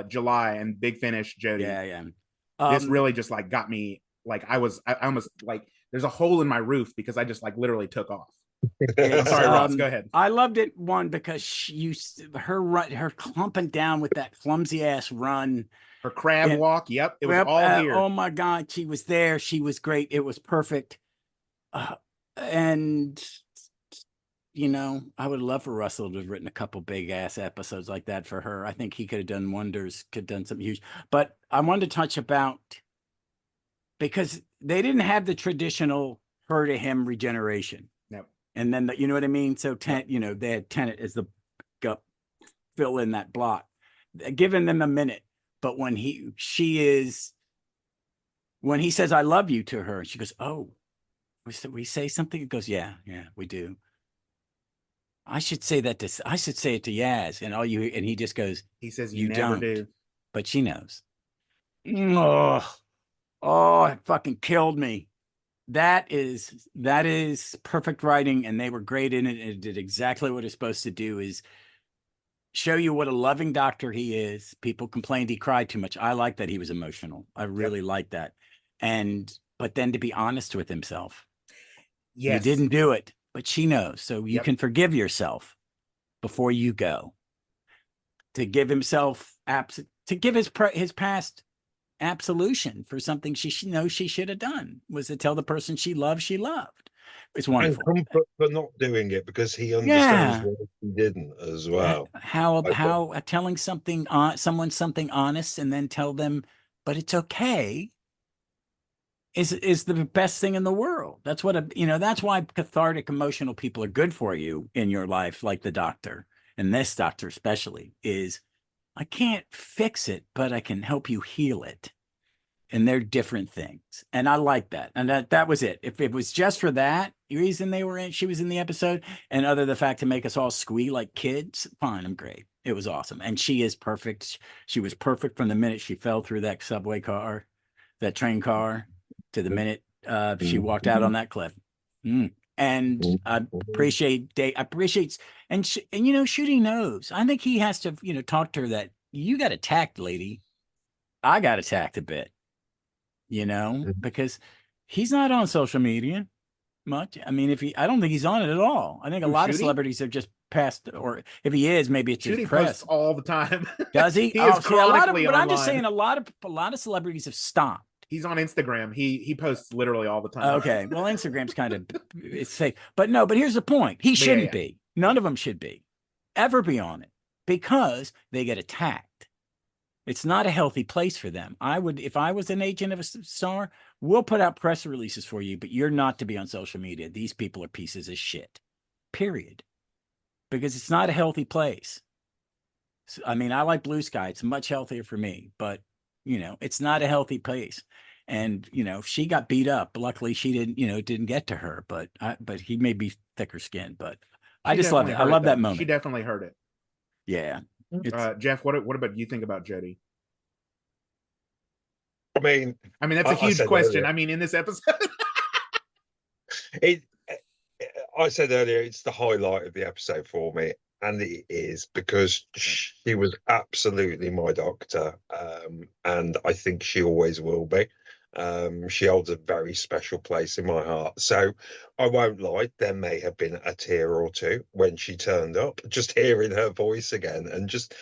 July and Big Finish Jodie. Yeah. This really just like got me like I almost like there's a hole in my roof because I just like literally took off. I'm sorry, Ross. Go ahead. I loved it because her clumping down with that clumsy ass run, her crab walk. Yep, it was all here. Oh my God, she was there. She was great. It was perfect. And you know, I would love for Russell to have written a couple big ass episodes like that for her. I think he could have done wonders. Could have done something huge. But I wanted to touch about because they didn't have the traditional her to him regeneration. Yep. And then you know what I mean? So you know, they had Tenet as the fill in that block, giving them a minute. But when he says I love you to her, she goes, oh, we say something. It goes, yeah, we do. I should say it to Yaz, and he just goes, he says you never do, but she knows. Oh, it fucking killed me. That is perfect writing, and they were great in it. It did exactly what it's supposed to do, is show you what a loving doctor he is. People complained he cried too much. I like that he was emotional. I really like that. But then to be honest with himself. Yes. You didn't do it, but she knows. So you can forgive yourself before you go. To give himself to give his past absolution for something she knows she should have done, was to tell the person she loved. It's wonderful. And comfort for not doing it because he understands why he didn't as well. How telling someone something honest and then tell them, but it's okay, is the best thing in the world. That's what that's why cathartic emotional people are good for you in your life, like the doctor, and this doctor especially, is I can't fix it, but I can help you heal it. And they're different things. And I like that. And that was it. If it was just for that reason she was in the episode, and other the fact to make us all squeal like kids, fine, I'm great. It was awesome. And she is perfect. She was perfect from the minute she fell through that subway car, that train car, to the minute she walked out on that cliff. And I appreciate and Ncuti knows. I think he has to, talk to her that you got attacked, lady. I got attacked a bit. Because he's not on social media much. I mean, I don't think he's on it at all. I think a lot of celebrities have just passed, or if he is, maybe it's his press. Posts all the time. Does he? He is chronically but online. I'm just saying a lot of celebrities have stopped. He's on Instagram. He posts literally all the time. Okay. Well, Instagram's kind of it's safe. But here's the point. He shouldn't be. None of them should ever be on it, because they get attacked. It's not a healthy place for them. If I was an agent of a star, we'll put out press releases for you, but you're not to be on social media. These people are pieces of shit, period. Because it's not a healthy place. So, I mean, I like Blue Sky. It's much healthier for me, but it's not a healthy place. And, she got beat up. Luckily she didn't get to her, but he may be thicker skinned, but I just love it. I love that moment. She definitely heard it. Yeah. Jeff, what about you think about Jodie? I mean, that's a huge question. I mean, in this episode, it. I said earlier, it's the highlight of the episode for me, and it is because she was absolutely my doctor, and I think she always will be. She holds a very special place in my heart. So I won't lie, there may have been a tear or two when she turned up, just hearing her voice again, and just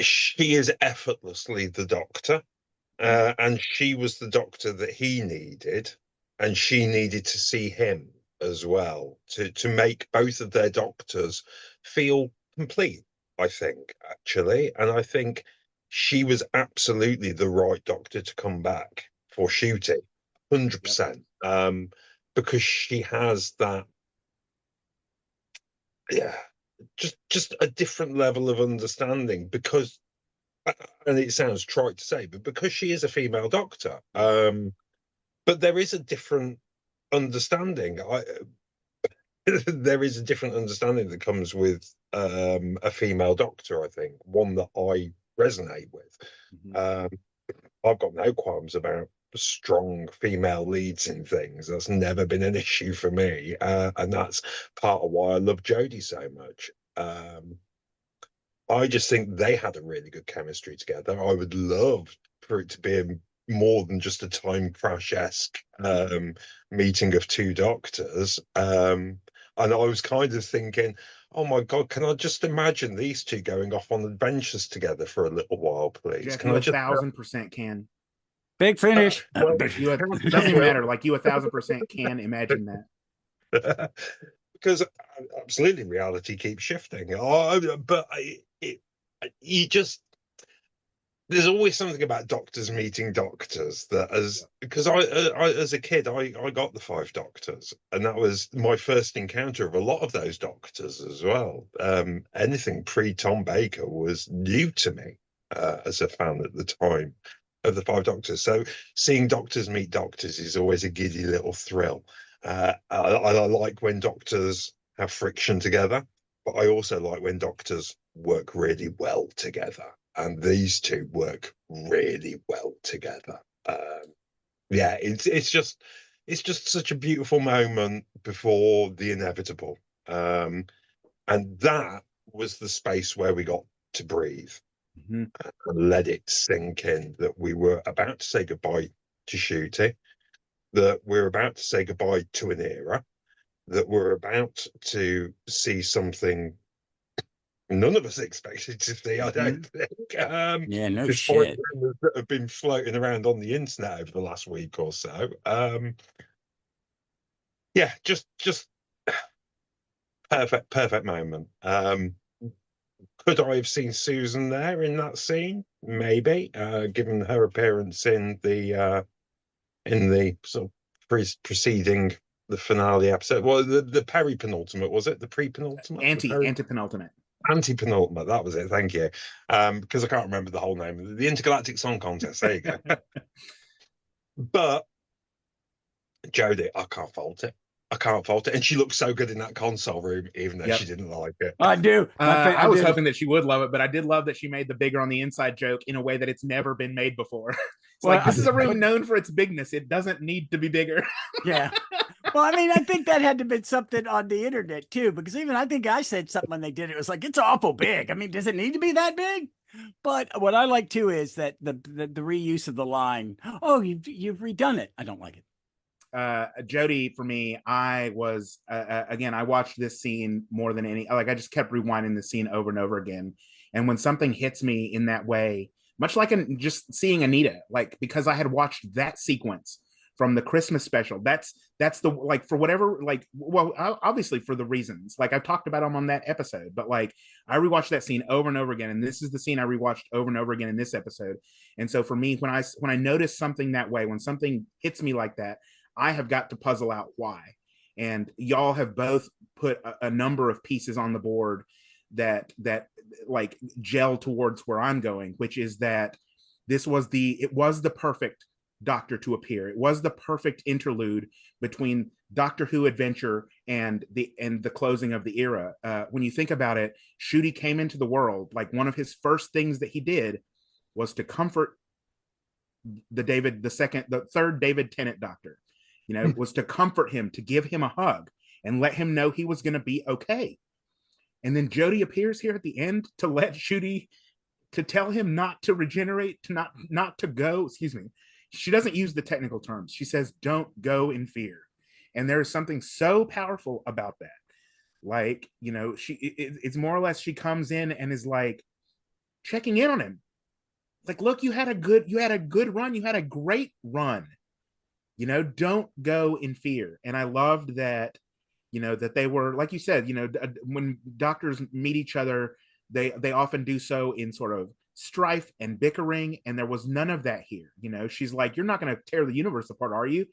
she is effortlessly the doctor. And she was the doctor that he needed, and she needed to see him as well to make both of their doctors feel complete, I think, actually. And I think she was absolutely the right doctor to come back for shooting, 100%. Because she has that, yeah, just a different level of understanding, because and it sounds trite to say, but because she is a female doctor, but there is a different understanding. There is a different understanding that comes with a female doctor. I think one that I resonate with. I've got no qualms about strong female leads in things. That's never been an issue for me, and that's part of why I love Jodie so much. I just think they had a really good chemistry together. I would love for it to be more than just a time crash-esque meeting of two doctors. And I was kind of thinking, oh my God, can I just imagine these two going off on adventures together for a little while, please? Jeff, Can you I just 1,000% can. Big finish. It doesn't even matter. Like, you 1,000% can imagine that. Because absolutely reality keeps shifting. You just, there's always something about doctors meeting doctors that, because I as a kid I got the Five Doctors, and that was my first encounter of a lot of those doctors as well. Anything pre Tom Baker was new to me as a fan at the time of the Five Doctors. So seeing doctors meet doctors is always a giddy little thrill. I like when doctors have friction together, but I also like when doctors work really well together, and these two work really well together. Yeah, it's just such a beautiful moment before the inevitable, and that was the space where we got to breathe and let it sink in that we were about to say goodbye to Ncuti, that we're about to say goodbye to an era, that we're about to see something none of us expected to see, I don't think. Yeah, no Despite shit. rumors that have been floating around on the internet over the last week or so. Yeah, just perfect moment. Could I have seen Susan there in that scene? Maybe, given her appearance in the sort of preceding the finale episode. Well, the peri-penultimate, was it? The pre-penultimate? Anti-penultimate. Anti-penultimate, that was it. Thank you. Because I can't remember the whole name. The Intergalactic Song Contest. There you go. But Jodie, I can't fault it. I can't fault it. And she looked so good in that console room, even though she didn't like it. I do. I was hoping that she would love it, but I did love that she made the bigger on the inside joke in a way that it's never been made before. It's like, this is a room known for its bigness. It doesn't need to be bigger. Yeah. Well, I mean, I think that had to be something on the internet too, because even I think I said something when they did it. It was like, it's awful big. I mean, does it need to be that big? But what I like too is that the reuse of the line, oh, you've redone it. I don't like it. Jodie, for me, I was again, I watched this scene more than any, like, I just kept rewinding the scene over and over again. And when something hits me in that way, much like just seeing Anita, like, because I had watched that sequence from the Christmas special, that's the, like, for whatever, like, well, obviously for the reasons, like, I've talked about them on that episode, but like, I rewatched that scene over and over again, and this is the scene I rewatched over and over again in this episode. And so for me, when I notice something that way, when something hits me like that, I have got to puzzle out why. And y'all have both put a number of pieces on the board that like gel towards where I'm going, which is that it was the perfect Doctor to appear. It was the perfect interlude between Doctor Who adventure and the closing of the era. When you think about it, Ncuti came into the world, like, one of his first things that he did was to comfort the third David Tennant Doctor, was to comfort him, to give him a hug, and let him know he was going to be okay. And then Jodie appears here at the end to let Ncuti, to tell him not to regenerate, to not to go. Excuse me. She doesn't use the technical terms. She says, "Don't go in fear." And there is something so powerful about that. Like, it's more or less, she comes in and is like checking in on him. Like, look, you had a good run. You had a great run. Don't go in fear. And I loved that, that they were, like you said, when doctors meet each other, they often do so in sort of strife and bickering, and there was none of that here. She's like, "You're not going to tear the universe apart, are you?"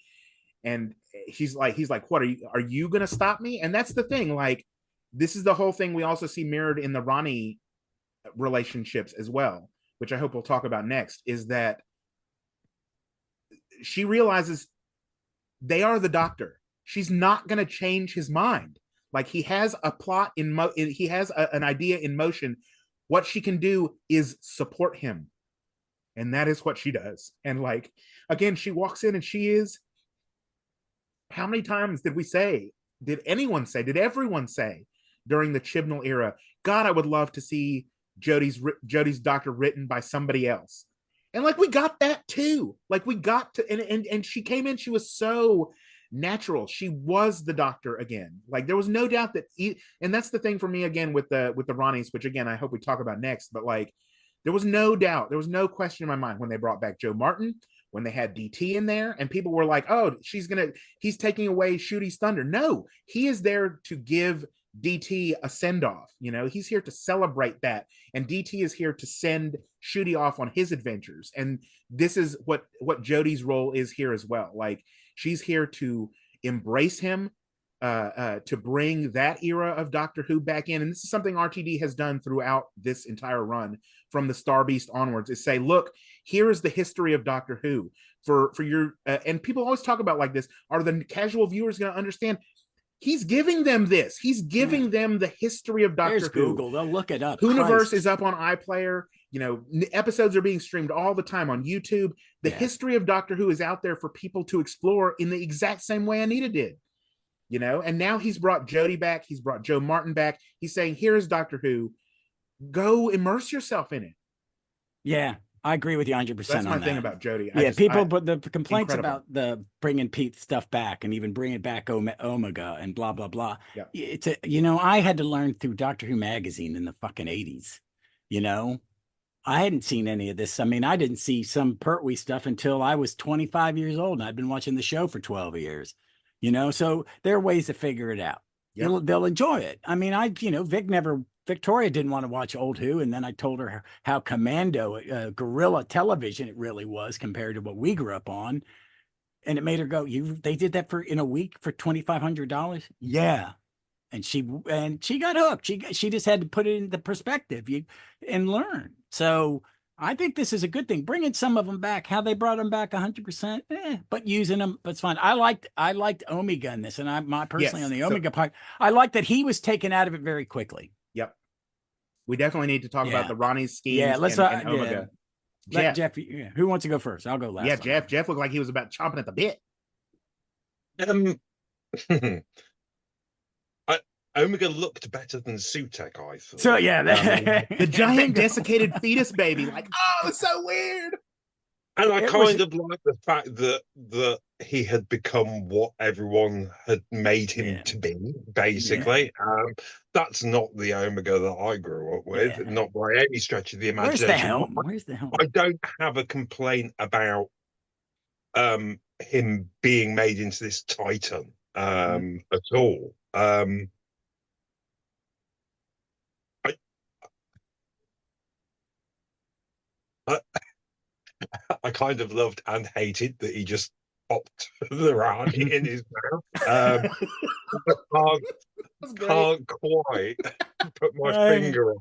And he's like, "What are you going to stop me?" And that's the thing. Like, this is the whole thing we also see mirrored in the Ronnie relationships as well, which I hope we'll talk about next, is that she realizes they are the Doctor. She's not going to change his mind. Like, he has a plot he has an idea in motion. What she can do is support him. And that is what she does. And like, again, she walks in and she is, how many times did everyone say during the Chibnall era, "God, I would love to see Jodie's Doctor written by somebody else." And like, we got that too. Like, we got to, and she came in, she was so natural. She was the Doctor again. Like, there was no doubt that and that's the thing for me again with the Ronnies, which again I hope we talk about next, but like, there was no doubt, there was no question in my mind when they brought back Joe Martin, when they had DT in there, and people were like, "Oh, he's taking away Ncuti's thunder." No, he is there to give DT a send-off. He's here to celebrate that, and DT is here to send Ncuti off on his adventures. And this is what Jodie's role is here as well. Like, she's here to embrace him, to bring that era of Doctor Who back in. And this is something RTD has done throughout this entire run from the Star Beast onwards, is say, look, here is the history of Doctor Who for your, and people always talk about like this, are the casual viewers going to understand? He's giving them this. He's giving them the history of Doctor There's Who. Google. They'll look it up. Whoniverse is up on iPlayer. Episodes are being streamed all the time on YouTube. The history of Doctor Who is out there for people to explore in the exact same way Anita did. And now he's brought Jodie back. He's brought Joe Martin back. He's saying, here's Doctor Who. Go immerse yourself in it. Yeah, I agree with you 100%. That's my on thing that. about Jodie. But the complaints incredible. about the bringing Pete stuff back and even bringing back Omega and blah blah blah. Yep. It's I had to learn through Doctor Who magazine in the fucking 80s. I hadn't seen any of this. I mean, I didn't see some Pertwee stuff until I was 25 years old, and I'd been watching the show for 12 years. So there are ways to figure it out. Yep. They'll enjoy it. I mean, Victoria didn't want to watch old Who, and then I told her how commando, guerrilla television it really was compared to what we grew up on, and it made her go, they did that in a week for $2,500? Yeah. And she got hooked. She just had to put it into perspective and learn. So I think this is a good thing. Bringing some of them back, how they brought them back 100%, but using them, that's fine. I liked Omega in this, and I personally on the Omega part, I liked that he was taken out of it very quickly. Yep. We definitely need to talk about the Ronnie's schemes. Yeah, let's and Omega. Jeff, who wants to go first? I'll go last. Yeah, Jeff looked like he was about chomping at the bit. Omega looked better than Sutek, I thought. So the giant desiccated fetus baby, like, oh, it's so weird. And I kind of like the fact that he had become what everyone had made him to be, basically. Yeah. That's not the Omega that I grew up with, not by any stretch of the imagination. Where's the helm? I don't have a complaint about him being made into this Titan at all. I kind of loved and hated that he just popped the Rani in his mouth. Can't quite put my finger on.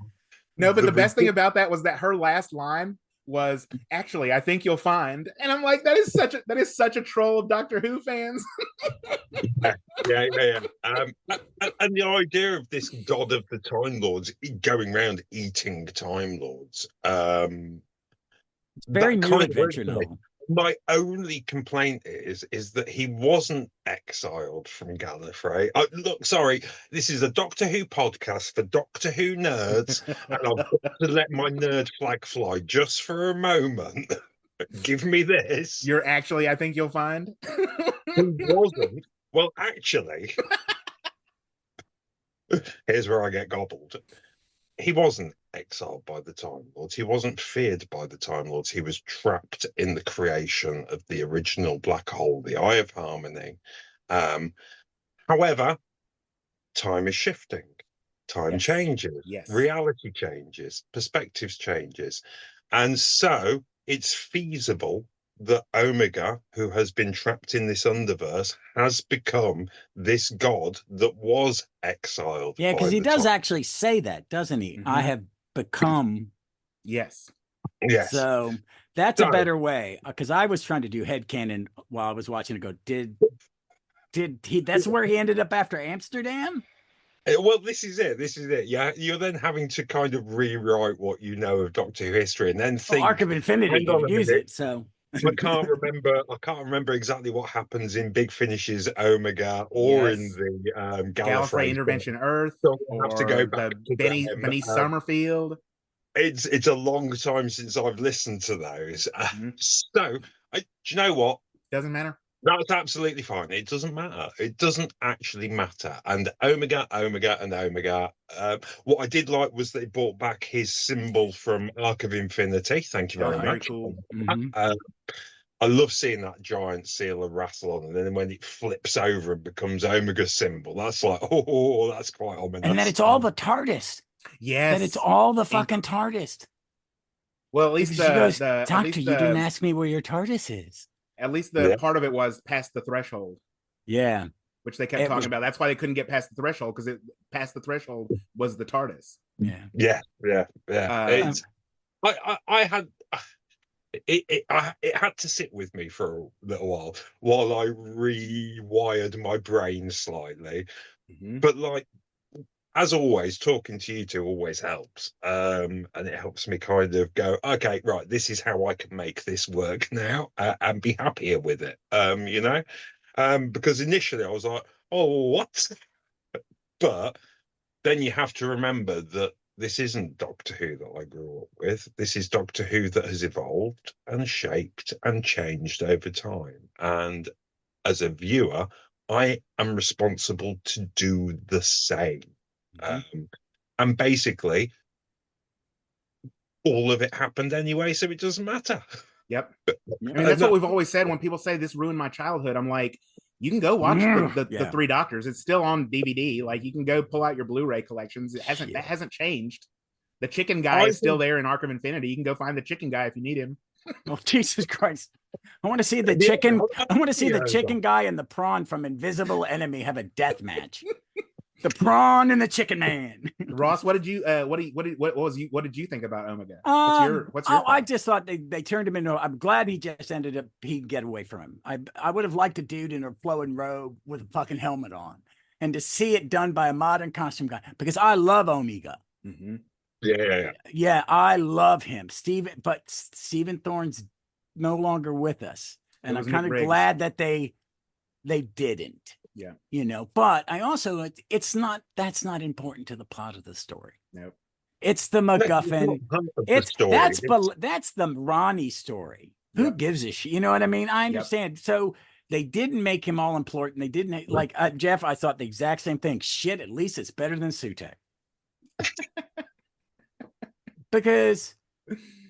No, but the best thing about that was that her last line was, "Actually, I think you'll find," and I'm like, that is such a troll of Doctor Who fans. Yeah. And the idea of this god of the Time Lords going around eating Time Lords. Very new adventure novel. My only complaint is that he wasn't exiled from Gallifrey. Look, sorry, this is a Doctor Who podcast for Doctor Who nerds, and I've got to let my nerd flag fly just for a moment. Give me this. You're actually, I think you'll find. He wasn't. Well, actually, here's where I get gobbled. He wasn't exiled by the Time Lords. He wasn't feared by the Time Lords. He was trapped in the creation of the original black hole, the Eye of Harmony. However, time is shifting. Time changes. Yes. Reality changes. Perspectives changes. And so it's feasible that Omega, who has been trapped in this underverse, has become this god that was exiled. Yeah, because by he the does Time. actually say that, doesn't he? Mhm. I have become. Yes. Yes. So that's So- a better way. Because I was trying to do headcanon while I was watching it. Go, did he? That's where he ended up after Amsterdam. Well, this is it. This is it. Yeah, you're then having to kind of rewrite what you know of Doctor Who history, and then Well, think. Arc of Infinity, hang on you a use minute. it. So I can't remember. I can't remember exactly what happens in Big Finish's Omega or in Yes. the Gallifrey Gallifrey Intervention Earth, So we'll have to or go back the to them. Benny Summerfield. It's a long time since I've listened to those. So, do you know what? Doesn't matter. That's absolutely fine. It doesn't matter. It doesn't actually matter. And Omega, and Omega. What I did like was they brought back his symbol from Arc of Infinity. Thank you That was very very much. cool. I love seeing that giant seal of Rassilon, and then when it flips over and becomes Omega's symbol, that's like, oh, that's quite ominous. and then it's all the TARDIS. Yes. That it's all the fucking TARDIS. Well, at least Because she goes, at Doctor, least you didn't ask me where your TARDIS is. At least the Yeah. part of it was past the threshold. Yeah. Which they kept It talking was- about. That's why they couldn't get past the threshold, because it past the threshold was the TARDIS. Yeah. Yeah. Um, I had it had to sit with me for a little while I rewired my brain slightly. But like, as always, talking to you two always helps. And it helps me kind of go, okay, right, this is how I can make this work now, and be happier with it. You know? Because initially I was like, oh, what? But then you have to remember that this isn't Doctor Who that I grew up with. This is Doctor Who that has evolved and shaped and changed over time. And as a viewer, I am responsible to do the same. And basically, all of it happened anyway, so it doesn't matter. Yep. I mean, that's what we've always said. When people say this ruined my childhood, I'm like, you can go watch the Three Doctors. It's still on DVD. Like, you can go pull out your Blu-ray collections. That hasn't changed. The chicken guy is still there in Arc of Infinity. You can go find the chicken guy if you need him. Oh, Jesus Christ. I want to see the chicken. I want to see the chicken guy and the prawn from Invisible Enemy have a death match. The prawn and the chicken man. Ross, what did you think about Omega? What's your I just thought they turned him into. I'm glad he just ended up. He'd get away from him. I would have liked a dude in a flowing robe with a fucking helmet on, and to see it done by a modern costume guy, because I love Omega. Yeah, I love him, but Stephen Thorne's no longer with us, and I'm kind of glad that they didn't. Yeah. You know, but I also, that's not important to the plot of the story. Nope. It's the MacGuffin. That's the Ronnie story. Who gives a shit? You know what I mean? I understand. So they didn't make him all important. They didn't Jeff. I thought the exact same thing. Shit, at least it's better than Sutek. Because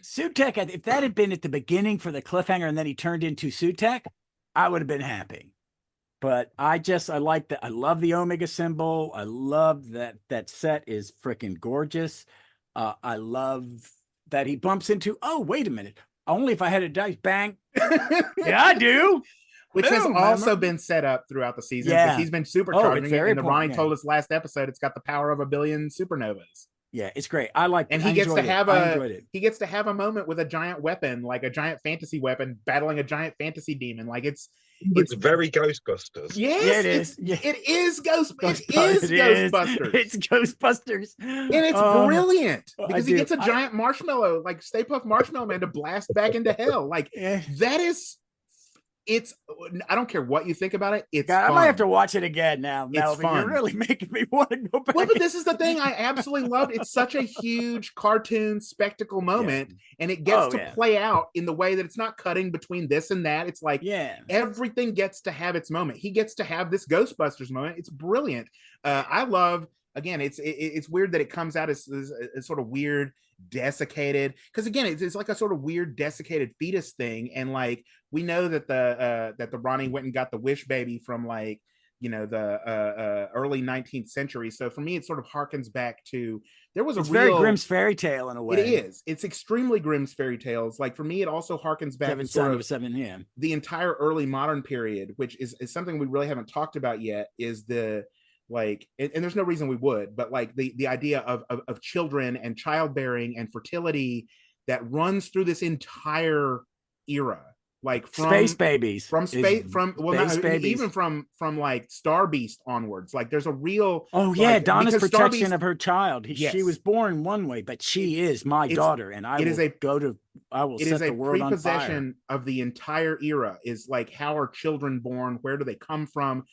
Sutek, if that had been at the beginning for the cliffhanger and then he turned into Sutek, I would have been happy. But I like that. I love the Omega symbol. I love that set is freaking gorgeous. I love that he bumps into, oh, wait a minute. Only if I had a dice, bang. Yeah, I do. Which has also been set up throughout the season, because he's been supercharging it. And Ronnie told us last episode it's got the power of 1 billion supernovas. Yeah, it's great. I like it. And he gets to have a moment with a giant weapon, like a giant fantasy weapon, battling a giant fantasy demon. Like, It's very Ghostbusters. Yes, Yeah, it is. Yeah. It is Ghostbusters. Ghostbusters. It's Ghostbusters. And it's brilliant I because he do. gets a giant marshmallow, like Stay Puft Marshmallow Man, to blast back into hell. Like Yeah. that is, it's. I don't care what you think about it. It's. God, I fun. might have to watch it again now, Melvin. fun. You're really making me want to go back. Well, but this is the thing I absolutely loved. It's such a huge cartoon spectacle moment, and it gets to play out in the way that it's not cutting between this and that. It's like everything gets to have its moment. He gets to have this Ghostbusters moment. It's brilliant. I love. Again, it's weird that it comes out as sort of weird, desiccated, because again, it's like a sort of weird desiccated fetus thing, and like we know that the Ronnie went and got the wish baby from like the early 19th century. So for me, it sort of harkens back to it's very Grimm's fairy tale in a way. It is. It's extremely Grimm's fairy tales. Like for me, it also harkens back to sort of the entire early modern period, which is something we really haven't talked about yet. Is the like, and there's no reason we would, but like the idea of children and childbearing and fertility that runs through this entire era, like from space babies, even from like Star Beast onwards. Like there's a real Donna's protection of her child. She was born one way, but she is my daughter, and I will set the world on fire. Of the entire era is like, how are children born? Where do they come from?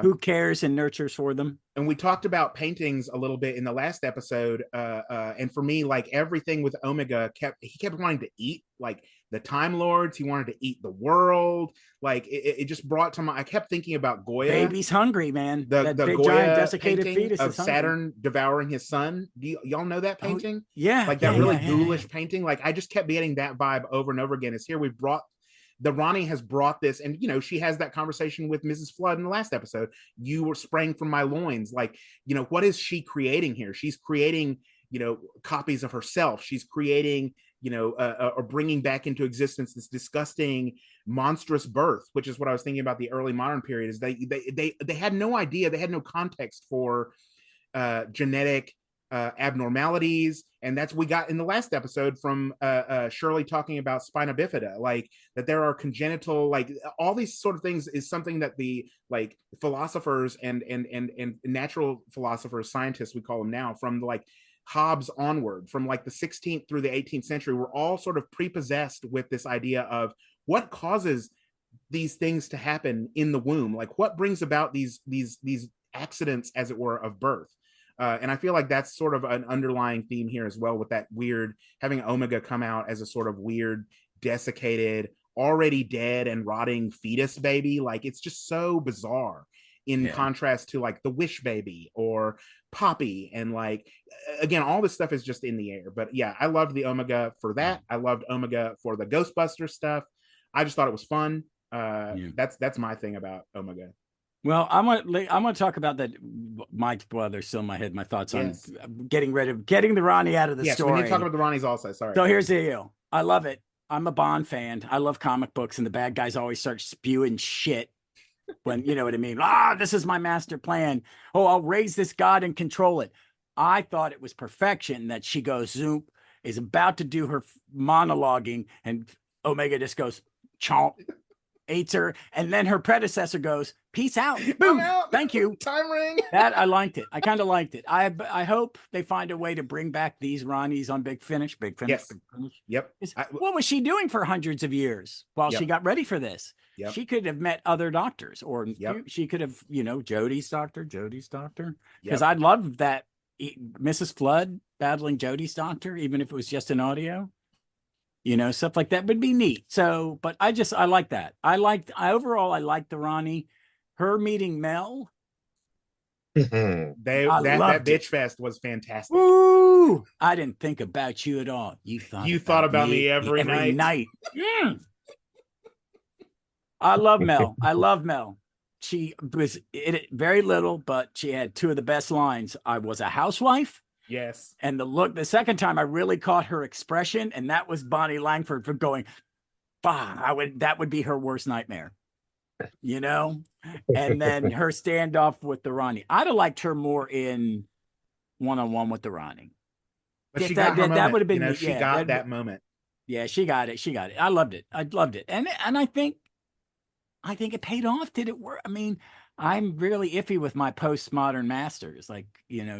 Who cares and nurtures for them? And we talked about paintings a little bit in the last episode. And for me, like everything with Omega he kept wanting to eat, like the Time Lords. He wanted to eat the world. Like it just brought to mind. I kept thinking about Goya. Baby's hungry, man. The big, Goya giant desiccated fetus of Saturn devouring his son. Y'all know that painting? Like that really ghoulish painting. Like I just kept getting that vibe over and over again. It's here we've brought. The Ronnie has brought this, and she has that conversation with Mrs. Flood in the last episode. You were sprang from my loins. Like, what is she creating here? She's creating, copies of herself. She's creating, or bringing back into existence this disgusting, monstrous birth, which is what I was thinking about the early modern period. Is they had no idea, they had no context for genetic abnormalities, and that's we got in the last episode from Shirley talking about spina bifida, like that there are congenital, like all these sort of things is something that the like philosophers and natural philosophers, scientists we call them now, from like Hobbes onward, from like the 16th through the 18th century, we're all sort of prepossessed with this idea of what causes these things to happen in the womb, like what brings about these accidents, as it were, of birth. And I feel like that's sort of an underlying theme here as well, with that weird, having Omega come out as a sort of weird, desiccated, already dead and rotting fetus baby. Like it's just so bizarre in contrast to like the Wish baby or Poppy. And like, again, all this stuff is just in the air. But yeah, I loved the Omega for that. I loved Omega for the Ghostbuster stuff. I just thought it was fun. That's my thing about Omega. Well, I'm gonna talk about that. There's still in my head. My thoughts on getting the Ronnie out of the story. We need to talk about the Ronnies also. Sorry. So here's the deal. I love it. I'm a Bond fan. I love comic books, and the bad guys always start spewing shit when you know what I mean. This is my master plan. Oh, I'll raise this god and control it. I thought it was perfection that she goes zoom, is about to do her monologuing, and Omega just goes chomp. Eats her, and then her predecessor goes, peace out. Boom. Thank you. Time ring. That I liked it. I kind of liked it. I hope they find a way to bring back these Ronnies on Big Finish. Yes. Big Finish. Yep. What was she doing for hundreds of years while she got ready for this? Yep. She could have met other doctors, or she could have, Jodie's doctor. Because I'd love that Mrs. Flood battling Jodie's doctor, even if it was just an audio. Stuff like that would be neat. So, but I like that. Overall, I like the Ronnie. Her meeting Mel. that bitch fest was fantastic. Woo! I didn't think about you at all. You thought about me every night. I love Mel. She was in it very little, but she had two of the best lines. I was a housewife. Yes. And the second time I really caught her expression, and that was Bonnie Langford for going, that would be her worst nightmare, and then her standoff with the Ronnie. I'd have liked her more in one-on-one with the Ronnie. But she got her moment. That would have been, she got that moment. Yeah, she got it. I loved it. And I think I think it paid off. Did it work? I mean, I'm really iffy with my postmodern masters. Like,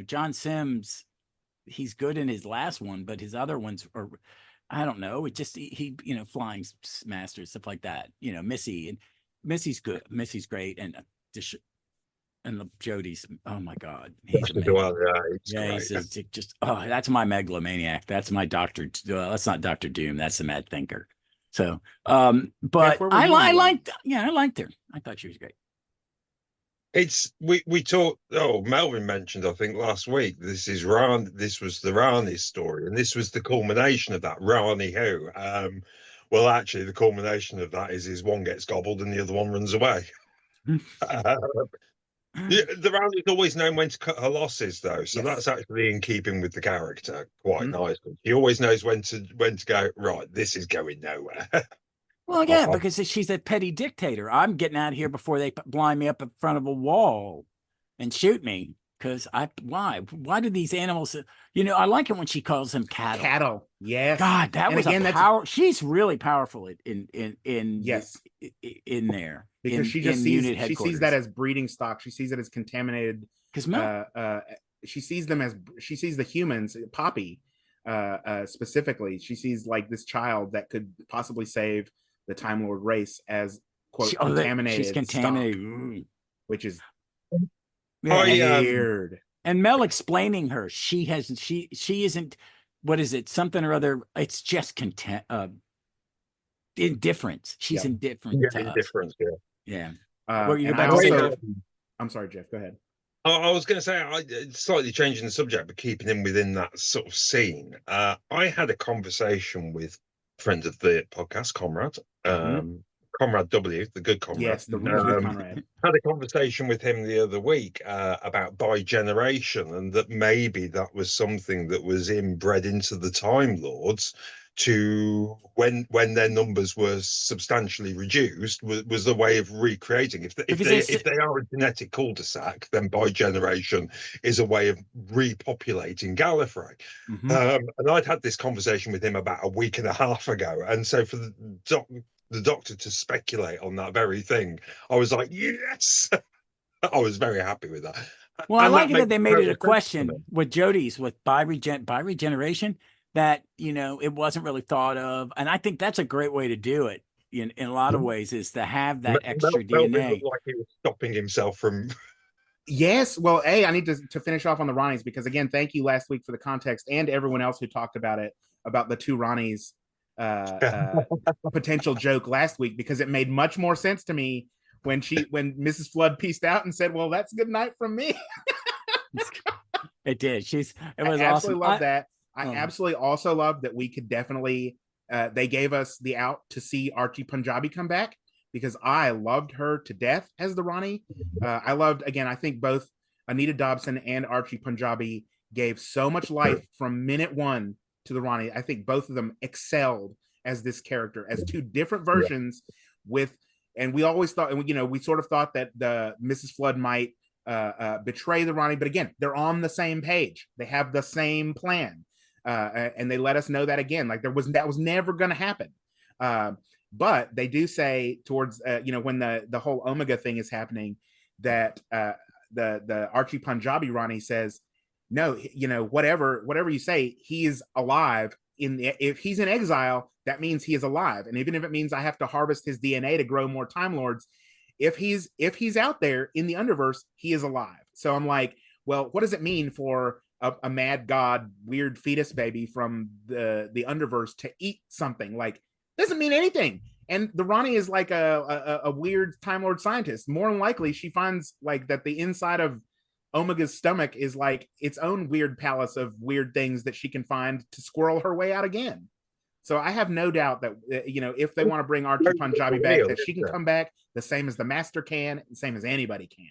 John Sims, he's good in his last one, but his other ones are, I don't know. It just, flying masters, stuff like that. Missy's good. Missy's great. And the Jody's, oh my God, he's amazing. Well, Yeah, he's just that's my megalomaniac. That's my Doctor. That's not Dr. Doom. That's the Mad Thinker. So, but I liked her. I thought she was great. It's we talked. Oh, Melvin mentioned, I think last week. This was the Rani story, and this was the culmination of that. Rani who? Well, actually, the culmination of that is one gets gobbled and the other one runs away. The Rani's always known when to cut her losses, though, so that's actually in keeping with the character quite nicely. She always knows when to go. Right, this is going nowhere. Well, yeah, because she's a petty dictator. I'm getting out of here before they blind me up in front of a wall and shoot me. Because why do these animals? I like it when she calls them cattle. Cattle, yes. God, that was a power. She's really powerful in there because she sees that as breeding stock. She sees it as contaminated. Because she sees the humans, Poppy, specifically. She sees like this child that could possibly save the Time Lord race as quote contaminated. She's contaminated, stock, which is. Weird. And Mel explaining her, she isn't, what is it, something or other, it's just indifference. She's indifferent to indifference, us. Yeah. I'm sorry, Jeff, go ahead. I was going to say, slightly changing the subject, but keeping him within that sort of scene. I had a conversation with a friend of the podcast, Comrade, Comrade W, the good comrade. Yes, the really good comrade. Had a conversation with him the other week about bi-generation, and that maybe that was something that was inbred into the Time Lords to when their numbers were substantially reduced was the way of recreating. If they are a genetic cul-de-sac, then bi-generation is a way of repopulating Gallifrey. And I'd had this conversation with him about a week and a half ago, and so for the Doctor to speculate on that very thing, I was like, yes. I was very happy with that. Well, I like it that they made it a question with Jodie's with bi-regeneration that it wasn't really thought of, and I think that's a great way to do it in a lot of ways, is to have that extra DNA. Looked like he was stopping himself from. Yes, well, I need to finish off on the Ronnies, because again, thank you last week for the context and everyone else who talked about it, about the two Ronnies potential joke last week, because it made much more sense to me when Mrs. Flood pieced out and said, well, that's good night from me. It did. It was I awesome. Absolutely love that. I absolutely also love that we could definitely they gave us the out to see Archie Punjabi come back, because I loved her to death as the Ronnie. I loved, again, I think both Anita Dobson and Archie Punjabi gave so much life from minute one to the Ronnie. I think both of them excelled as this character, as two different versions and we always thought, and we sort of thought that the Mrs. Flood might betray the Ronnie, but again, they're on the same page. They have the same plan. And they let us know that again, like that was never going to happen. But they do say towards, when the whole Omega thing is happening, that the Archie Punjabi Ronnie says, no, whatever you say, he is alive. If he's in exile, that means he is alive. And even if it means I have to harvest his DNA to grow more Time Lords, if he's out there in the Underverse, he is alive. So I'm like, well, what does it mean for a mad god, weird fetus baby from the Underverse to eat something? Like, doesn't mean anything. And the Ronnie is like a weird Time Lord scientist. More than likely, she finds like that the inside of Omega's stomach is like its own weird palace of weird things that she can find to squirrel her way out again. So I have no doubt that if they want to bring Archie Punjabi back, that she can come back the same as the Master can, the same as anybody can.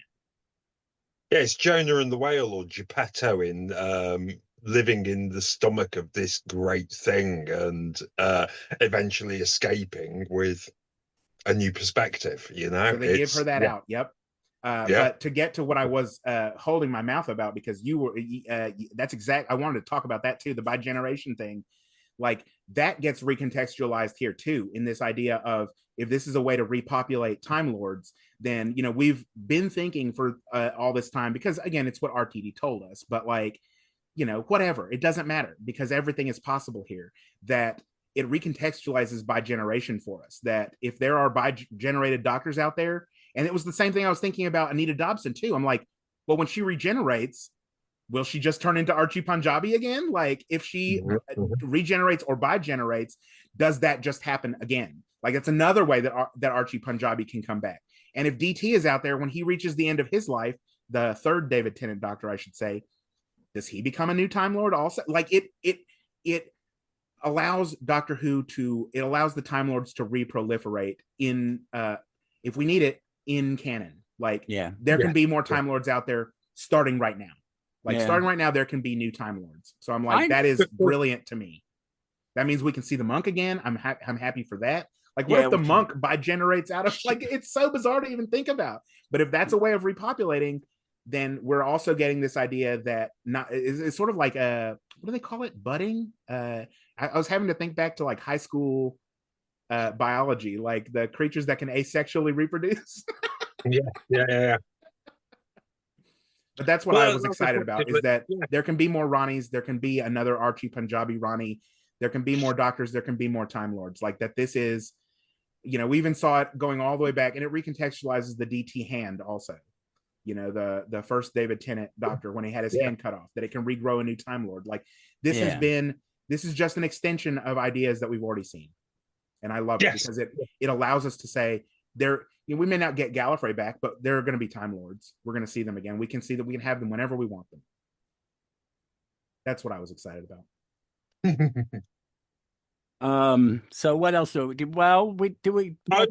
Yeah, it's Jonah and the whale, or Geppetto in living in the stomach of this great thing and eventually escaping with a new perspective. So they give her that out. Yep. But to get to what I was holding my mouth about, because you were, that's exact. I wanted to talk about that too, the bi-generation thing. like that gets recontextualized here too, in this idea of, if this is a way to repopulate Time Lords, then, you know, we've been thinking for all this time, because again, it's what RTD told us, but like, you know, whatever, it doesn't matter, because everything is possible here, that it recontextualizes by generation for us, that if there are by generated doctors out there, and it was the same thing I was thinking about Anita Dobson too. I'm like, well, when she regenerates, will she just turn into Archie Punjabi again? Like, if she regenerates or bigenerates, does that just happen again? Like, it's another way that that Archie Punjabi can come back. And if DT is out there when he reaches the end of his life, the third David Tennant Doctor, I should say, does he become a new Time Lord also? Like, it allows Doctor Who to, it allows the Time Lords to reproliferate in, if we need it, in canon. Like, there can be more Time Lords out there starting right now. Like, starting right now, there can be new Time Lords. So I'm like, that is brilliant to me. That means we can see the monk again. I'm happy for that. Like, what if the monk bigenerates out of, like, it's so bizarre to even think about. But if that's a way of repopulating, then we're also getting this idea that it's sort of like a, what do they call it? Budding? I was having to think back to like high school biology, like the creatures that can asexually reproduce. Yeah. But that's what I was excited about, is that there can be more Ronnies, there can be another Archie Punjabi Ronnie, there can be more doctors, there can be more Time Lords. Like, that this is, you know, we even saw it going all the way back, and it recontextualizes the DT hand also. You know, the first David Tennant Doctor, when he had his hand cut off, that it can regrow a new Time Lord. Like, this is just an extension of ideas that we've already seen. And I love it, because it allows us to say, there, you know, we may not get Gallifrey back, but there are going to be Time Lords. We're going to see them again. We can see that we can have them whenever we want them. That's what I was excited about. So what else do we do? Well, I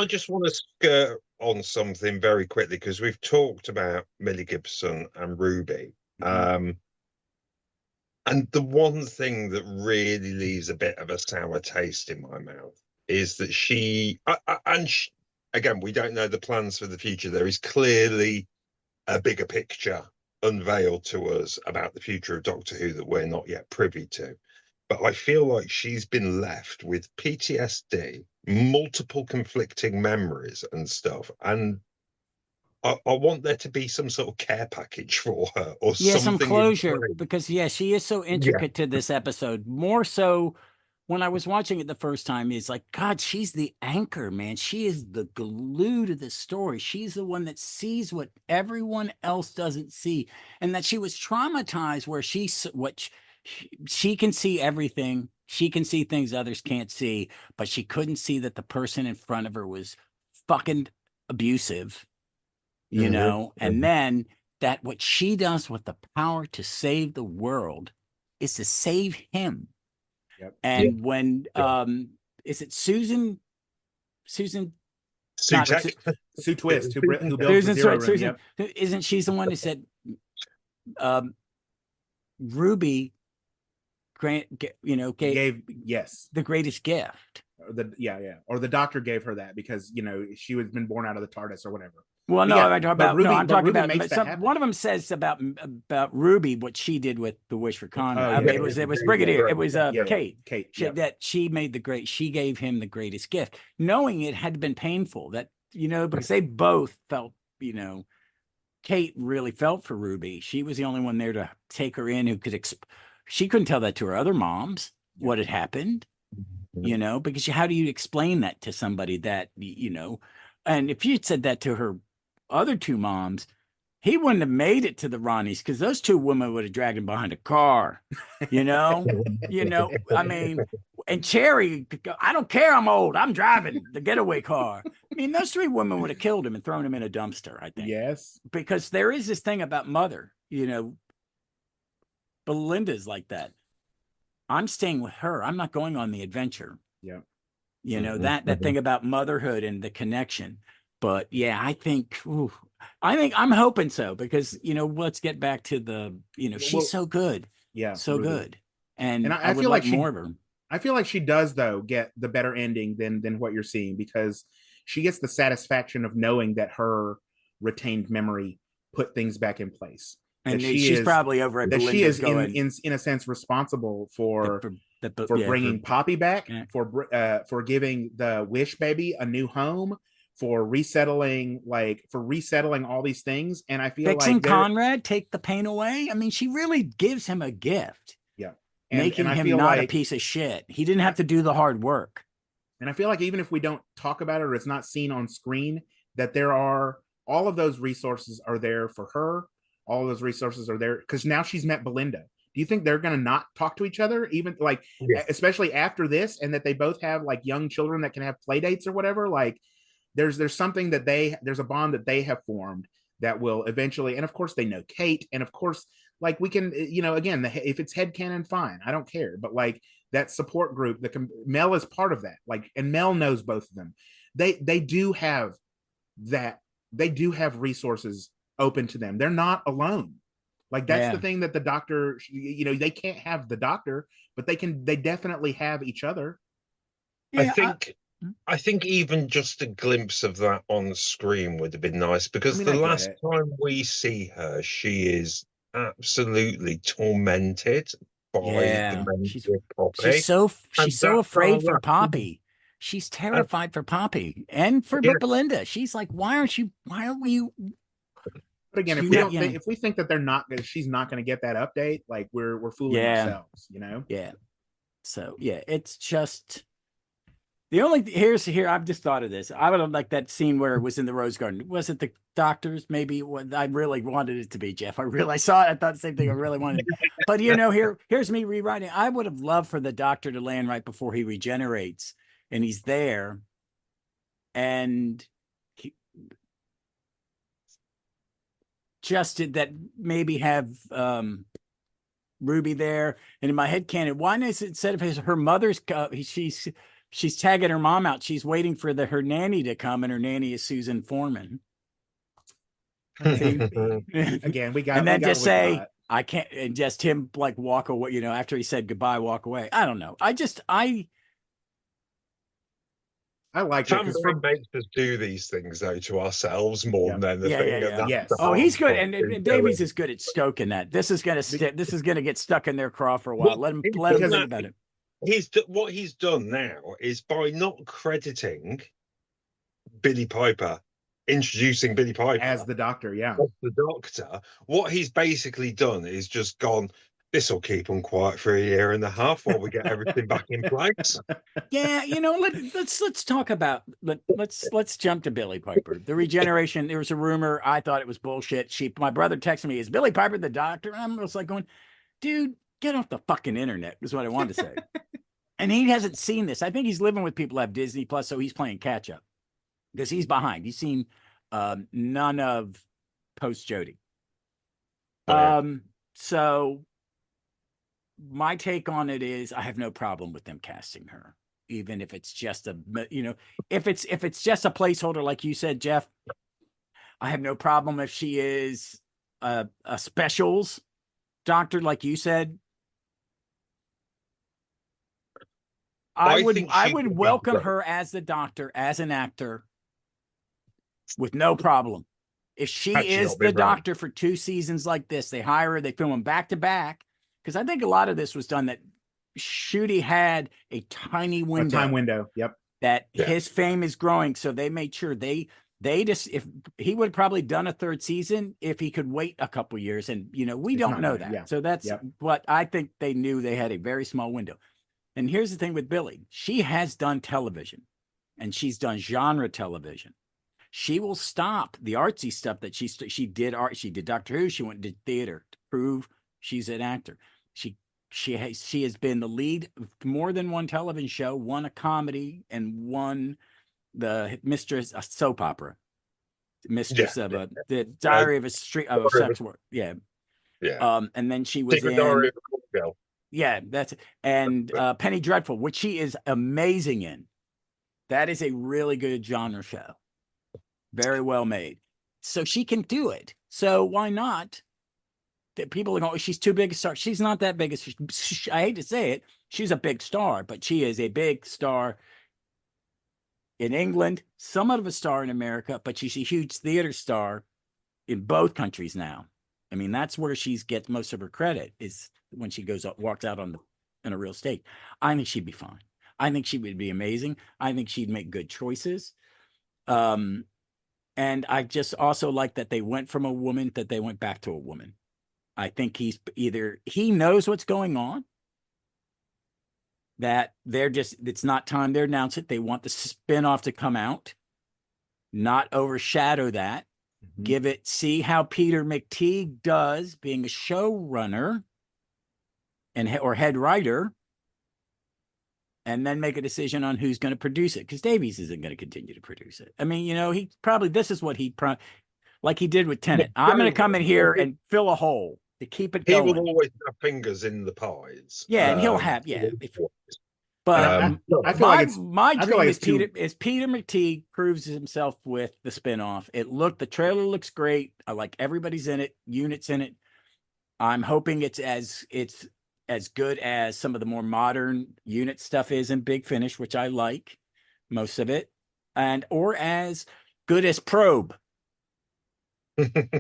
just want to skirt on something very quickly, because we've talked about Millie Gibson and Ruby. And the one thing that really leaves a bit of a sour taste in my mouth is that she, again, we don't know the plans for the future. There is clearly a bigger picture unveiled to us about the future of Doctor Who that we're not yet privy to. But I feel like she's been left with PTSD, multiple conflicting memories and stuff. And I want there to be some sort of care package for her, or something, some closure, because she is so intricate to this episode. More so when I was watching it the first time, it's like, God, she's the anchor, man. She is the glue to the story. She's the one that sees what everyone else doesn't see, and that she was traumatized where she can see everything. She can see things others can't see, but she couldn't see that the person in front of her was fucking abusive. You know, and then that what she does with the power to save the world is to save him. And when is it Susan Sue Twist, who builds the Zero Room. Isn't she the one who said Ruby gave the greatest gift? Or the Doctor gave her that because, you know, she was been born out of the TARDIS or whatever. Well, no, I'm talking about one of them says about Ruby what she did with the Wish for Connor. It was Brigadier. It was Kate. That she made she gave him the greatest gift, knowing it had been painful. That, you know, because they both felt, you know, Kate really felt for Ruby. She was the only one there to take her in who could. She couldn't tell that to her other moms what had happened. You know, because how do you explain that to somebody that, you know, and if you'd said that to her other two moms, he wouldn't have made it to the Ronnies, because those two women would have dragged him behind a car, you know, I mean, and Cherry, I don't care, I'm old, I'm driving the getaway car. I mean, those three women would have killed him and thrown him in a dumpster, I think. Yes. Because there is this thing about Mother, you know, Belinda's like that. I'm staying with her. I'm not going on the adventure. Yeah. You know, that thing about motherhood and the connection. But yeah, I think I'm hoping so, because, you know, let's get back to the, you know, she's so good. Yeah. So really good. And I feel like more of her. I feel like she does, though, get the better ending than what you're seeing, because she gets the satisfaction of knowing that her retained memory put things back in place. And she's probably over at that Belinda's she is going, in a sense responsible for for bringing Poppy back, yeah. for giving the Wish baby a new home, for resettling all these things. And I feel fixing like Conrad, take the pain away. I mean, she really gives him a gift. Yeah. Making I him feel not like a piece of shit. He didn't have to do the hard work. And I feel like even if we don't talk about it or it's not seen on screen, that there are all of those resources are there for her. All of those resources are there because now she's met Belinda. Do you think they're going to not talk to each other, even like, especially after this, and that they both have like young children that can have play dates or whatever? Like, there's something that there's a bond that they have formed that will eventually, and of course they know Kate, and of course, like we can, again, if it's headcanon, fine, I don't care, but like that support group, Mel is part of that, like, and Mel knows both of them. They do have that, they do have resources open to them. They're not alone. Like that's the thing that the Doctor, they can't have the Doctor, but they definitely have each other. Yeah, I think even just a glimpse of that on screen would have been nice, because the last time we see her, she is absolutely tormented by the Poppy. She's so afraid for Poppy. She's terrified for Poppy and for Belinda. She's like, why aren't you? But again, if we think that she's not going to get that update, like we're fooling ourselves, Yeah. So yeah, it's just. The only here I've just thought of this. I would have liked that scene where it was in the Rose Garden. Was it the doctors? Maybe I really wanted it to be, Jeff. I saw it. I thought the same thing. I really wanted it. But here's me rewriting. I would have loved for the Doctor to land right before he regenerates, and he's there, and just that maybe have Ruby there. And in my head canon, why is it instead of her mother's she's tagging her mom out. She's waiting for her nanny to come, and her nanny is Susan Foreman. Again, and then just say, I can't, and just him like walk away, after he said goodbye, walk away. I don't know. I like it because makes us do these things though to ourselves more than anything. Yes. Oh, he's good, and Davies is good at stoking that. This is gonna get stuck in their craw for a while. Let him think about it. What he's done now is, by not crediting Billy Piper, introducing Billy Piper as the Doctor, what he's basically done is just gone, this will keep him quiet for a year and a half while we get everything back in place. Yeah, let's talk about let's jump to Billy Piper. The regeneration, there was a rumor, I thought it was bullshit. My brother texted me, is Billy Piper the Doctor? And I'm just like going, dude, get off the fucking internet, is what I wanted to say. And he hasn't seen this. I think he's living with people who have Disney Plus, so he's playing catch up because he's behind. He's seen none of Post Jodie. So my take on it is, I have no problem with them casting her, even if it's just if it's just a placeholder, like you said, Jeff. I have no problem if she is a specials Doctor, like you said. I would welcome her as the Doctor, as an actor, with no problem. If she is the Doctor for 2 seasons like this, they hire her, they film them back to back, because I think a lot of this was done that Ncuti had a tiny window, time window, that his fame is growing, so they made sure they just, if he would have probably done a 3rd season if he could wait a couple years, and we don't know that. So that's what I think. They knew they had a very small window. And here's the thing with Billy. She has done television, and she's done genre television. She will stop the artsy stuff that she did art. She did Doctor Who. She went to theater to prove she's an actor. She has been the lead of more than one television show, one a comedy, and one the mistress, a soap opera, mistress of the Diary of a Sex Worker. Yeah. And then she was Secret Diary of a Girl. Yeah, that's it. And Penny Dreadful, which she is amazing in. That is a really good genre show. Very well made. So she can do it. So why not? That people are going, she's too big a star. She's not that big. I hate to say it. She's a big star, but she is a big star in England, somewhat of a star in America, but she's a huge theater star in both countries now. I mean, that's where she gets most of her credit, is when she walks out on in a real state. I think she'd be fine. I think she would be amazing. I think she'd make good choices. And I just also like that they went from a woman that they went back to a woman. I think he knows what's going on, that it's not time to announce it. They want the spinoff to come out, not overshadow that. See how Peter McTeague does being a showrunner or head writer, and then make a decision on who's going to produce it, because Davies isn't going to continue to produce it. I mean, this is what like he did with Tenet. I'm going to come in here and fill a hole to keep it going. He will always have fingers in the pies. Yeah, and he'll have, but I feel like my dream is Peter McTeague proves himself with the spinoff. The trailer looks great. I like everybody's in it, units in it. I'm hoping it's as good as some of the more modern unit stuff is in Big Finish, which I like most of it, or as good as Probe,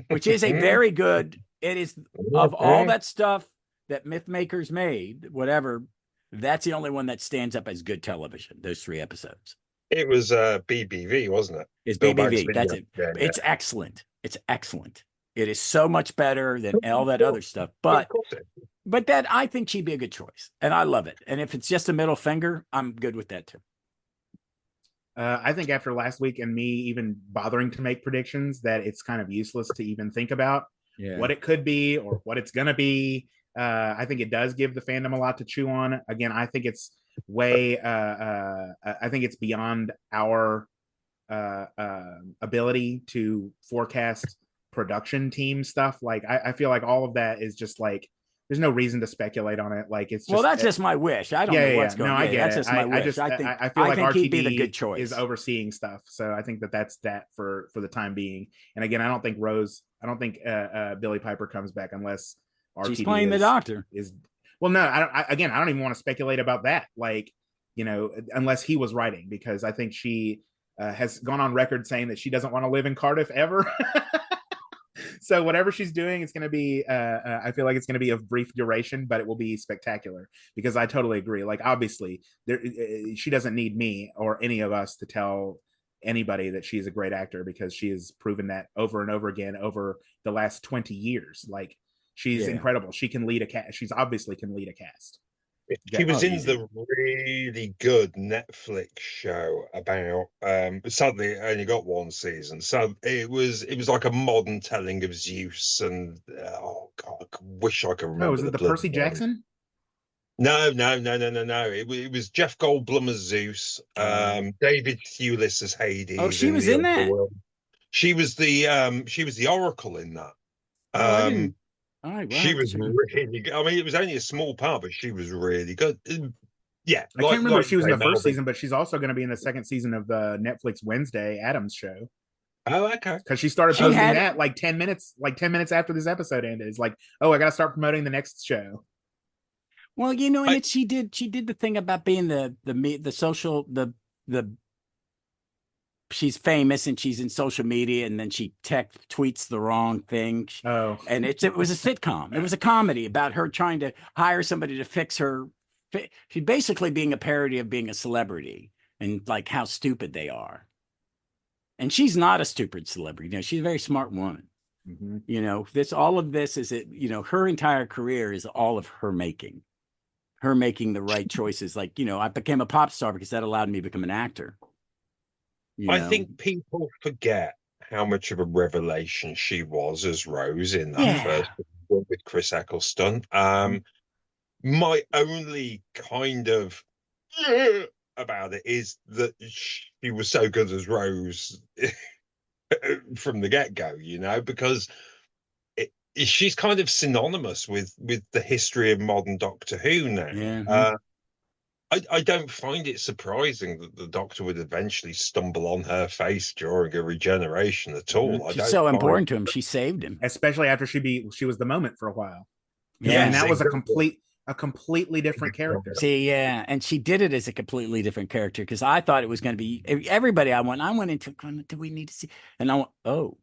which is a very good. It is, of all that stuff that Mythmakers made, whatever. That's the only one that stands up as good television. Those 3 episodes. It was BBV, wasn't it? It's BBV. That's it. Yeah. It's excellent. It's excellent. It is so much better than all that other stuff. But that, I think she'd be a good choice, and I love it. And if it's just a middle finger, I'm good with that too. I think after last week and me even bothering to make predictions, that it's kind of useless to even think about what it could be or what it's gonna be. I think it does give the fandom a lot to chew on. Again, I think it's I think it's beyond our ability to forecast production team stuff. Like, I feel like all of that is just like, there's no reason to speculate on it. Like, it's just, that's just my wish. I don't know what's going on. No, I get that's it. Just my wish. I feel like he'd be the good RTD choice. is overseeing stuff. So I think that's that for the time being. And again, I don't think Billie Piper comes back unless RTD she's playing the Doctor. Well, no, I don't even want to speculate about that. Like, unless he was writing, because I think she has gone on record saying that she doesn't want to live in Cardiff ever. So whatever she's doing, it's going to be, I feel like it's going to be of brief duration, but it will be spectacular, because I totally agree. Like, obviously, she doesn't need me or any of us to tell anybody that she's a great actor, because she has proven that over and over again over the last 20 years. Like, she's incredible. She can lead a cast. She's obviously can lead a cast. She was in the really good Netflix show about sadly it only got 1 season, so it was like a modern telling of Zeus, and oh god, I wish I could remember. Was it the Percy Jackson? No. It was Jeff Goldblum as Zeus, David Thewlis as Hades. Oh, she was in that. She was the Oracle in that. All right, she was really good. I mean, it was only a small part, but she was really good. Yeah, I can't remember if she was in the first season, but she's also going to be in the second season of the Netflix Wednesday Addams show. Oh, okay. Because she started posting that like 10 minutes after this episode ended. It's like, oh, I got to start promoting the next show. Well, and she did the thing about being the she's famous and she's in social media, and then she tweets the wrong thing. Oh, and it was a sitcom. It was a comedy about her trying to hire somebody to fix her. She's basically being a parody of being a celebrity and like how stupid they are. And she's not a stupid celebrity. She's a very smart woman. Mm-hmm. All of this is her entire career is all of her making the right choices. Like, I became a pop star because that allowed me to become an actor. I think people forget how much of a revelation she was as Rose in that first one with Chris Eccleston. My only kind of about it is that she was so good as Rose from the get-go, because she's kind of synonymous with the history of modern Doctor Who now. Yeah. I don't find it surprising that the Doctor would eventually stumble on her face during a regeneration at all. She's so important to him. She saved him, especially after she was the Moment for a while. Yeah, and that was a completely different character. See, and she did it as a completely different character, because I thought it was going to be everybody. I went into. Do we need to see? And I went, oh.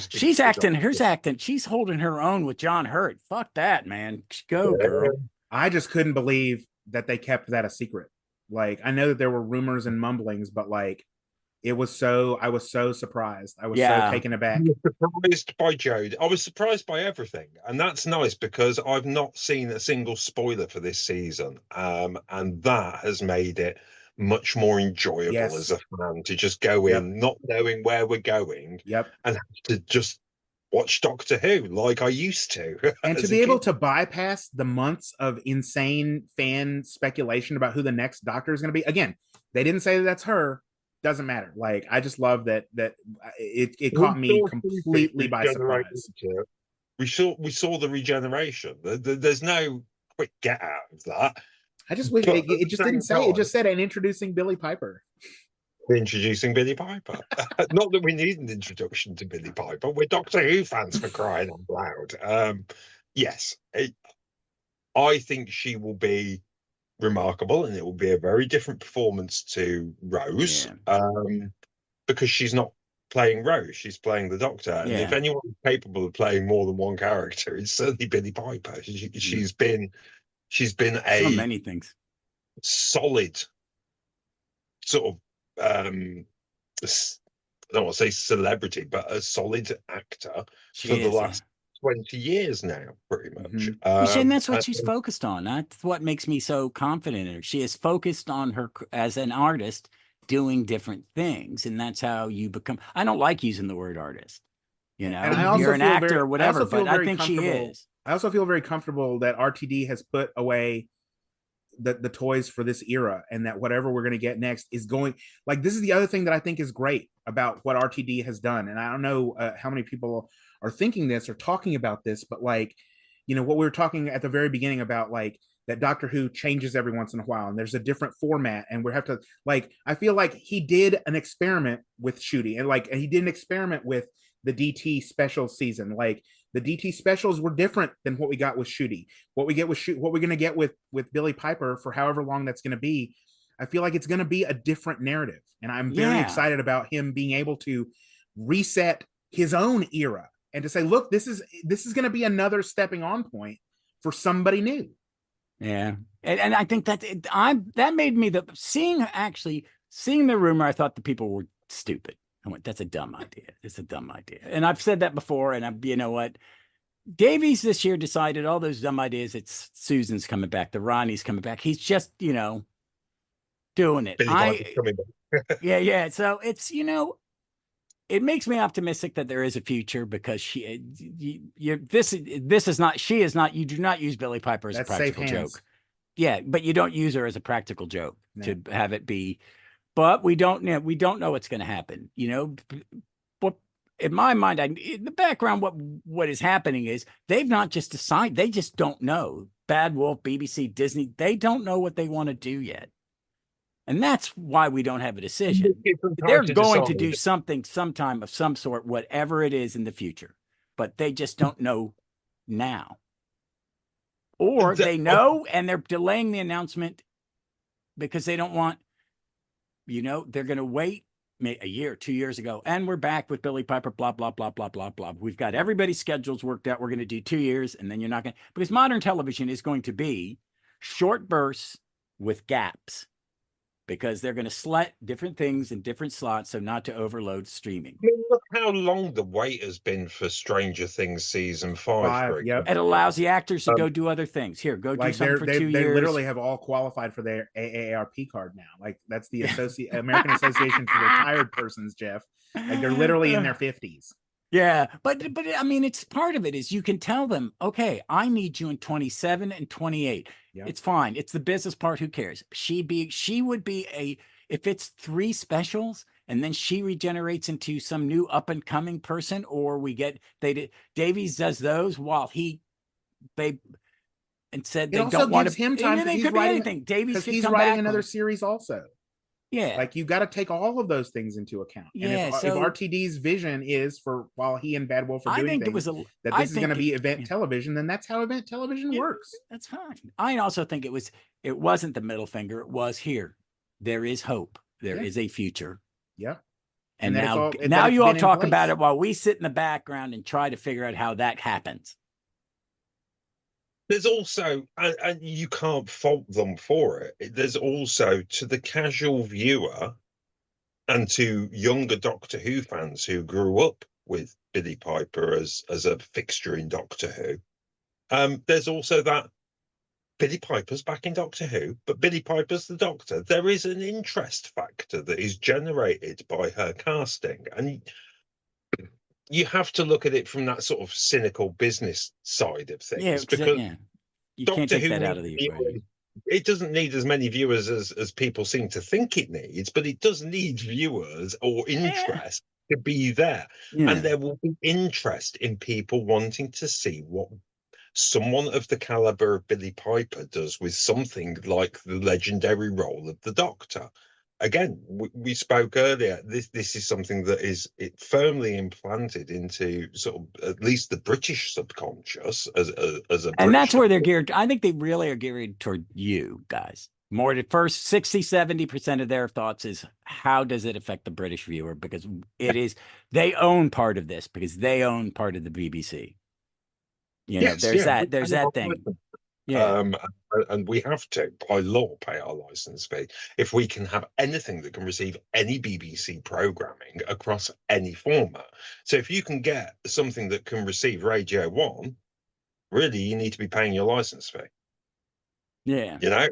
She's acting. She's holding her own with John Hurt. Fuck that, man. Go, girl. I just couldn't believe that they kept that a secret. Like, I know that there were rumors and mumblings, but like, I was so surprised. I was so Yeah. taken aback. I was surprised by Jodie. I was surprised by everything, and that's nice because I've not seen a single spoiler for this season, and that has made it much more enjoyable as Yes. a fan to just go Yep. in not knowing where we're going Yep. and have to just watch Doctor Who like I used to And to as a be able kid. to bypass the months of insane fan speculation about who the next Doctor is going to be. Again, they didn't say that that's her. Doesn't matter. Like, I just love that it We caught me saw something completely by regenerate surprise. into it. We saw the regeneration. There's no quick get out of that. I just wish But at it the just same didn't say. It time, just said, "And introducing Billy Piper." introducing Billy Piper. Not that we need an introduction to Billy Piper. We're Doctor Who fans for crying out loud. Yes, I think she will be remarkable, and it will be a very different performance to Rose. Yeah. Because she's not playing Rose, she's playing the Doctor. And if Yeah. anyone's capable of playing more than one character, it's certainly Billy Piper. She's been So a many things. solid sort of I don't want to say celebrity, but a solid actor for She the is, yeah. last 20 years now, pretty much. And that's what she's focused on. That's what makes me so confident in her. She is focused on her as an artist doing different things. And that's how you become. I don't like using the word artist. You know, And I also you're an feel actor very, or whatever, but I very think she comfortable. is. I also feel very comfortable that RTD has put away the toys for this era, and that whatever we're going to get next is going, like, this is the other thing that I think is great about what RTD has done. And I don't know how many people are thinking this or talking about this, but like, you know, what we were talking at the very beginning about, like, that Doctor Who changes every once in a while and there's a different format, and we have to, like, I feel like he did an experiment with Ncuti, and he did an experiment with the DT special season. Like, the DT specials were different than what we got with Ncuti. What we're going to get with Billy Piper for however long that's going to be, I feel like it's going to be a different narrative, and I'm very excited about him being able to reset his own era and to say, look, this is going to be another stepping on point for somebody new. Yeah. And I think that that made me seeing the rumor, I thought the people were stupid. I went, that's a dumb idea. It's a dumb idea. And I've said that before. And you know what? Davies this year decided all those dumb ideas. It's Susan's coming back. The Ronnie's coming back. He's just, doing it. Billy Piper's coming back. Yeah. So it's, it makes me optimistic that there is a future, because she is not, you do not use Billy Piper as a practical joke. Yeah, but you don't use her as a practical joke to have it be. But we don't know what's going to happen. But in my mind, in the background, what is happening is they've not just decided, they just don't know. Bad Wolf, BBC, Disney, they don't know what they want to do yet. And that's why we don't have a decision. They're going to do something sometime of some sort, whatever it is in the future, but they just don't know now. Or they know and they're delaying the announcement because they don't want, they're going to wait a year, 2 years ago, and we're back with Billy Piper, blah, blah, blah, blah, blah, blah. We've got everybody's schedules worked out. We're going to do 2 years, and then you're not going to, because modern television is going to be short bursts with gaps, because they're going to select different things in different slots, so not to overload streaming. I mean, look how long the wait has been for Stranger Things season 5. Yep. It allows the actors to go do other things. Here, go do something for 2 years. They literally have all qualified for their AARP card now. Like, that's the American Association for Retired Persons, Jeff. Like, they're literally in their 50s. Yeah, but I mean, it's part of it is you can tell them, okay, I need you in 27 and 28. Yep. It's fine. It's the business part. Who cares? She would be if it's 3 specials and then she regenerates into some new up and coming person, or Davies does those while and said they don't want to. Him time. It could be anything. Davies, he's writing another series also. Yeah, like, you got to take all of those things into account. Yeah, and if RTD's vision is for, while he and Bad Wolf are doing things, that this is going to be event television, then that's how event television works. That's fine. I also think it wasn't the middle finger. It was, here. There is hope. There is a future. Yeah. And now you all talk about it while we sit in the background and try to figure out how that happens. there's also, and you can't fault them for it. There's also, to the casual viewer and to younger Doctor Who fans who grew up with Billie Piper as a fixture in Doctor Who. There's also that Billie Piper's back in Doctor Who, but Billie Piper's the Doctor. There is an interest factor that is generated by her casting, and you have to look at it from that sort of cynical business side of Yeah, things, because because yeah, you can't Doctor take Who that out needs of the viewers. equation. It doesn't need as many viewers as people seem to think it needs, but it does need viewers or Yeah, interest to be there. And yeah. there will be interest in people wanting to see what someone of the caliber of Billie Piper does with something like the legendary role of the Doctor. Again, we spoke earlier. This is something that is firmly implanted into sort of at least the British subconscious as a And British that's where they're Doctor. geared. I think they really are geared toward you guys. More the first 60-70% of their thoughts is how does it affect the British viewer? Because it is, they own part of this because they own part of the BBC. You know, Yes, yeah, we there's pay our that thing. license. Yeah. And we have to, by law, pay our license fee if we can have anything that can receive any BBC programming across any format. So if you can get something that can receive Radio 1, really, you need to be paying your license fee. Yeah. You know,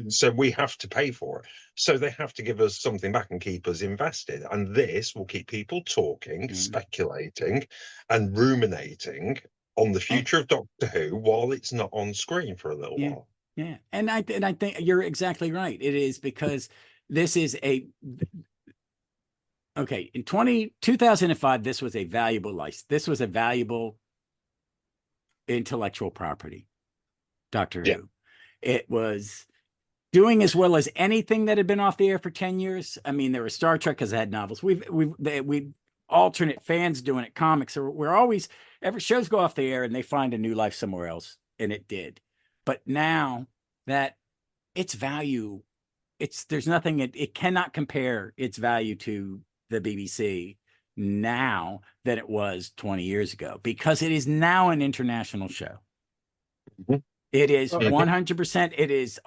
so we have to pay for it. So they have to give us something back and keep us invested. And this will keep people talking, speculating, and ruminating on the And, future of Doctor Who while it's not on screen for a little yeah. while. Yeah. And I think you're exactly right. It is because this is okay, in 2005, this was a valuable license. This was a valuable intellectual property, Doctor Yeah. Who. It was doing as well as anything that had been off the air for 10 years. I mean, there was Star Trek because it had novels. We alternate fans doing it, comics. So we're always, every shows go off the air and they find a new life somewhere else. And it did. But now that its value, there's nothing, it cannot compare its value to the BBC now than it was 20 years ago because it is now an international show. Mhm. It is Well, 100%. It is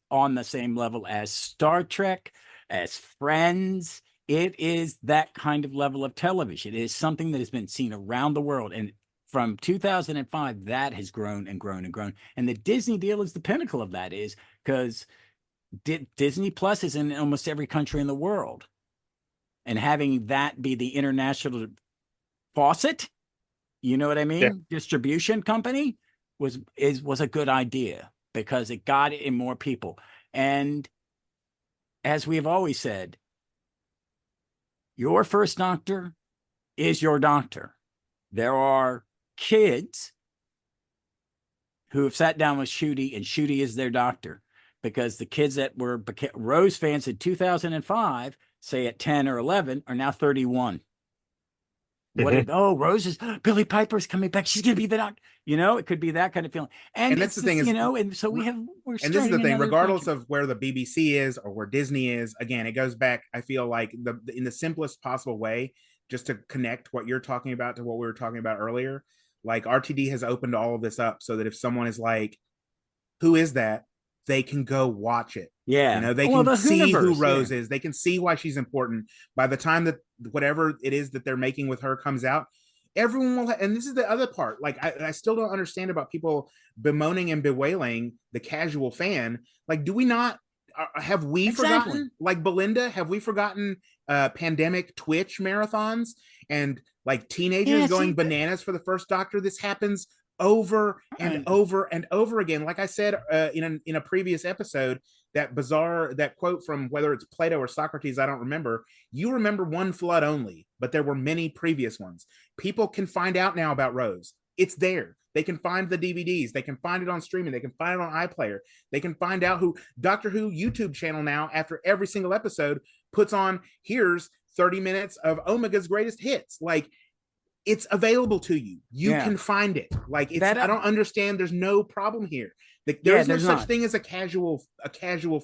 on the same level as Star Trek, as Friends. It is that kind of level of television. It is something that has been seen around the world. And from 2005, that has grown and grown and grown. And the Disney deal is the pinnacle of that, is because Disney Plus is in almost every country in the world. And having that be the international faucet, you know what I mean? Yeah. Distribution company was a good idea because it got it in more people. And as we have always said, your first doctor is your doctor. There are kids who have sat down with Ncuti, and Ncuti is their doctor, because the kids that were Rose fans in 2005, say at 10 or 11, are now 31. Rose is, Billie Piper's coming back. She's going to be the doctor. You know, it could be that kind of feeling. And that's it's the thing is, and so we're and this is the thing, regardless country. of where the BBC is or where Disney is, again, it goes back, I feel like, in the simplest possible way, just to connect what you're talking about to what we were talking about earlier. Like, RTD has opened all of this up so that if someone is like, who is that? They can go watch it. Yeah. You know, they can the see who Hooniverse, Rose is. They can see why she's important. By the time that whatever it is that they're making with her comes out, everyone will and this is the other part, like, I still don't understand about people bemoaning and bewailing the casual fan. Like, do we not have we forgotten, like Belinda, have we forgotten pandemic Twitch marathons and like teenagers going bananas for the first Doctor? This happens over and over and over again. Like I said in a previous episode, that quote from, whether it's Plato or Socrates, I don't remember. You remember one flood only, but there were many previous ones. People can find out now about Rose. It's there. They can find the DVDs. They can find it on streaming. They can find it on iPlayer. They can find out who Doctor Who YouTube channel now, after every single episode, puts on, here's 30 minutes of Omega's greatest hits. Like, it's available to you. You can find it. Like, it's, I don't understand. There's no problem here. There's no such thing as a casual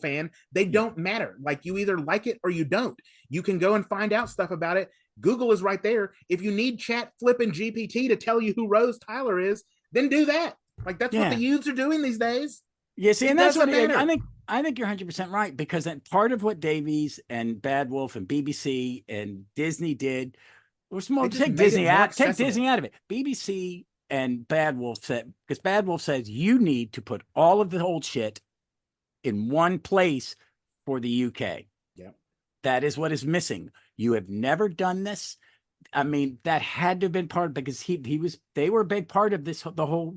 fan. They don't matter. Like, you either like it or you don't. You can go and find out stuff about it. Google is right there. If you need chat flipping GPT to tell you who Rose Tyler is, then do that. Like that's what the youths are doing these days. Yeah, see, and that's what matter. I think you're 100% right, because part of what Davies and Bad Wolf and BBC and Disney did was more take Disney out of it. BBC and Bad Wolf said, because Bad Wolf says you need to put all of the old shit in one place for the UK. Yeah. That is what is missing. You have never done this. I mean, that had to have been part of, because they were a big part of this, the whole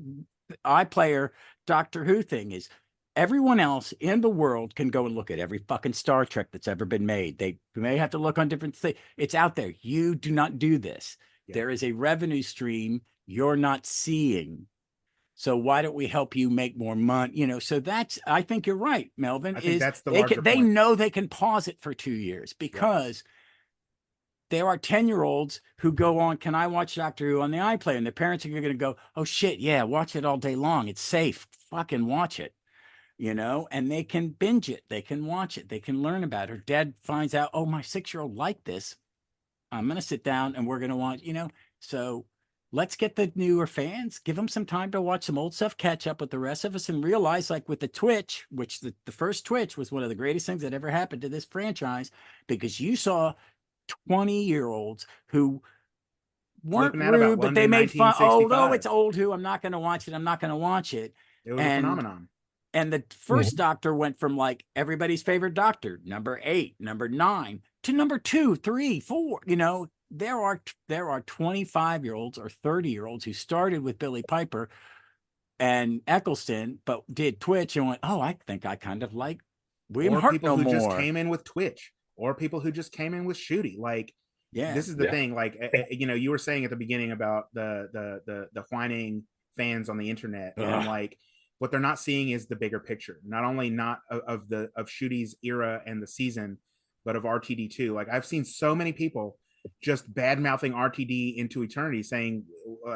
iPlayer Doctor Who thing. Is everyone else in the world can go and look at every fucking Star Trek that's ever been made. They may have to look on different things. It's out there. You do not do this. Yeah. There is a revenue stream you're not seeing. So why don't we help you make more money? You know, so I think you're right, Melvin. I think that's the larger point. They know they can pause it for 2 years, because there are 10-year-olds who go on, can I watch Doctor Who on the iPlayer? And their parents are going to go, oh shit, yeah, watch it all day long. It's safe. Fucking watch it. You know, and they can binge it. They can watch it. They can learn about it. Her dad finds out, oh, my 6-year-old liked this. I'm going to sit down and we're going to watch, you know. So let's get the newer fans, give them some time to watch some old stuff, catch up with the rest of us, and realize, like with the Twitch, which the first Twitch was one of the greatest things that ever happened to this franchise, because you saw 20-year-olds who weren't rude, but they made fun. Oh, no, it's old Who. I'm not going to watch it. I'm not going to watch it. It was a phenomenon. And the first Doctor went from like everybody's favorite Doctor, number 8, number 9, to number 2, 3, 4. You know, there are 25-year-olds or 30-year-olds who started with Billy Piper and Eccleston, but did Twitch and went, oh, I think I kind of like William Hart no more. People who just came in with Twitch, or people who just came in with Ncuti. Like, this is the thing. Like, you know, you were saying at the beginning about the whining fans on the internet, and like, what they're not seeing is the bigger picture. Not only not of Ncuti's era and the season, but of RTD2. Like, I've seen so many people just bad mouthing RTD into eternity, saying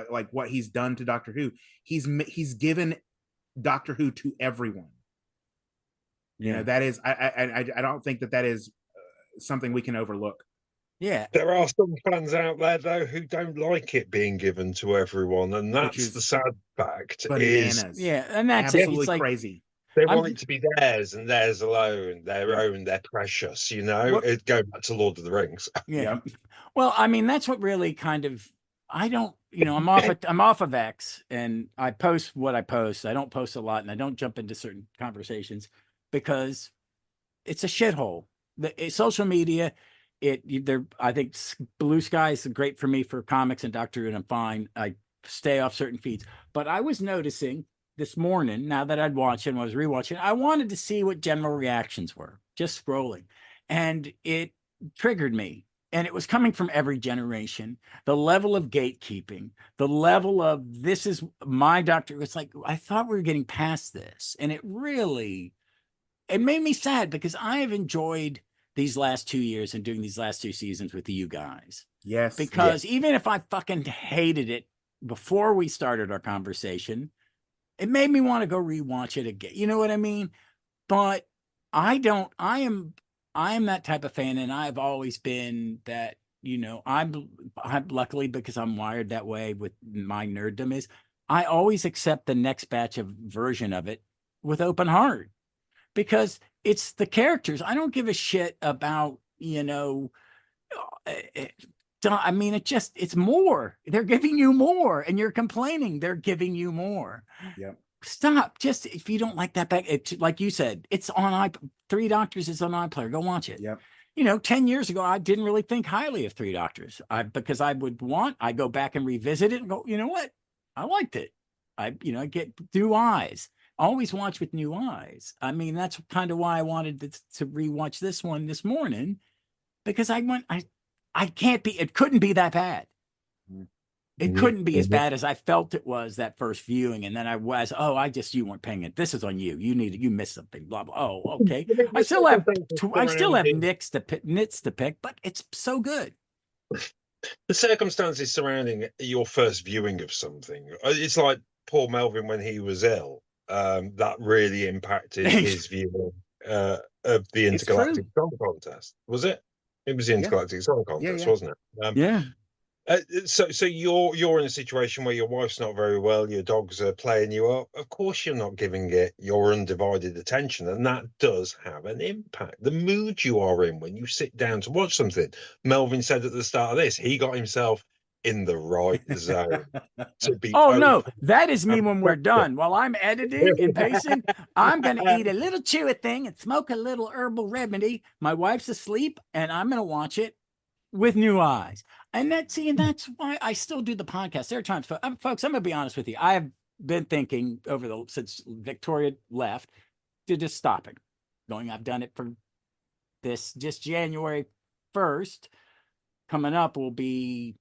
like what he's done to Doctor Who. He's given Doctor Who to everyone. Yeah. You know, that is I don't think that is something we can overlook. Yeah, there are some fans out there though who don't like it being given to everyone, and that's the sad fact. Bananas. Yeah, and that's absolutely like, crazy. They want it to be theirs and theirs alone, their own, they're precious. You know, it go back to Lord of the Rings. Yeah. Well, I mean, that's what really kind of. I don't, you know, I'm off of X, and I post what I post. I don't post a lot, and I don't jump into certain conversations because it's a shithole. The social media. I think Blue Sky is great for me for comics and Doctor Who, and I'm fine. I stay off certain feeds. But I was noticing this morning, now that I'd watched it and was rewatching, I wanted to see what general reactions were, just scrolling. And it triggered me. And it was coming from every generation. The level of gatekeeping, the level of this is my Doctor. It's like, I thought we were getting past this. And it made me sad, because I have enjoyed these last 2 years and doing these last 2 seasons with you guys. Yes. Because even if I fucking hated it before we started our conversation, it made me want to go rewatch it again. You know what I mean? But I am that type of fan, and I've always been that, you know, I'm luckily, because I'm wired that way with my nerddom, is I always accept the next batch of version of it with open heart, because it's the characters. I don't give a shit about, you know, I mean, it's more. They're giving you more, and you're complaining they're giving you more. Yeah. Stop. Just, if you don't like that back, like you said, it's on 3 Doctors is on iPlayer. Go watch it. Yeah. You know, 10 years ago, I didn't really think highly of 3 Doctors. Because I go back and revisit it and go, you know what? I liked it. I get new eyes. Always watch with new eyes. I mean, that's kind of why I wanted to rewatch this one this morning, because I can't be, it couldn't be that bad. It couldn't be as bad as I felt it was that first viewing. And then you weren't paying it. This is on you. You missed something, blah, blah. Oh, okay. I still have nits to pick, but it's so good. The circumstances surrounding your first viewing of something, it's like poor Melvin when he was ill. That really impacted his view of the Intergalactic Song Contest. Was it? It was the Intergalactic Song Contest, wasn't it? Yeah. So you're in a situation where your wife's not very well, your dogs are playing you up. Of course, you're not giving it your undivided attention, and that does have an impact. The mood you are in when you sit down to watch something. Melvin said at the start of this, he got himself in the right zone to be Oh no, open that is me and when we're done. While I'm editing and pacing, I'm going to eat a little chewy thing and smoke a little herbal remedy. My wife's asleep, and I'm going to watch it with new eyes. And that's why I still do the podcast. There are times, folks, I'm going to be honest with you. I have been thinking since Victoria left to just stopping going. I've done it for this just January 1st. Coming up will be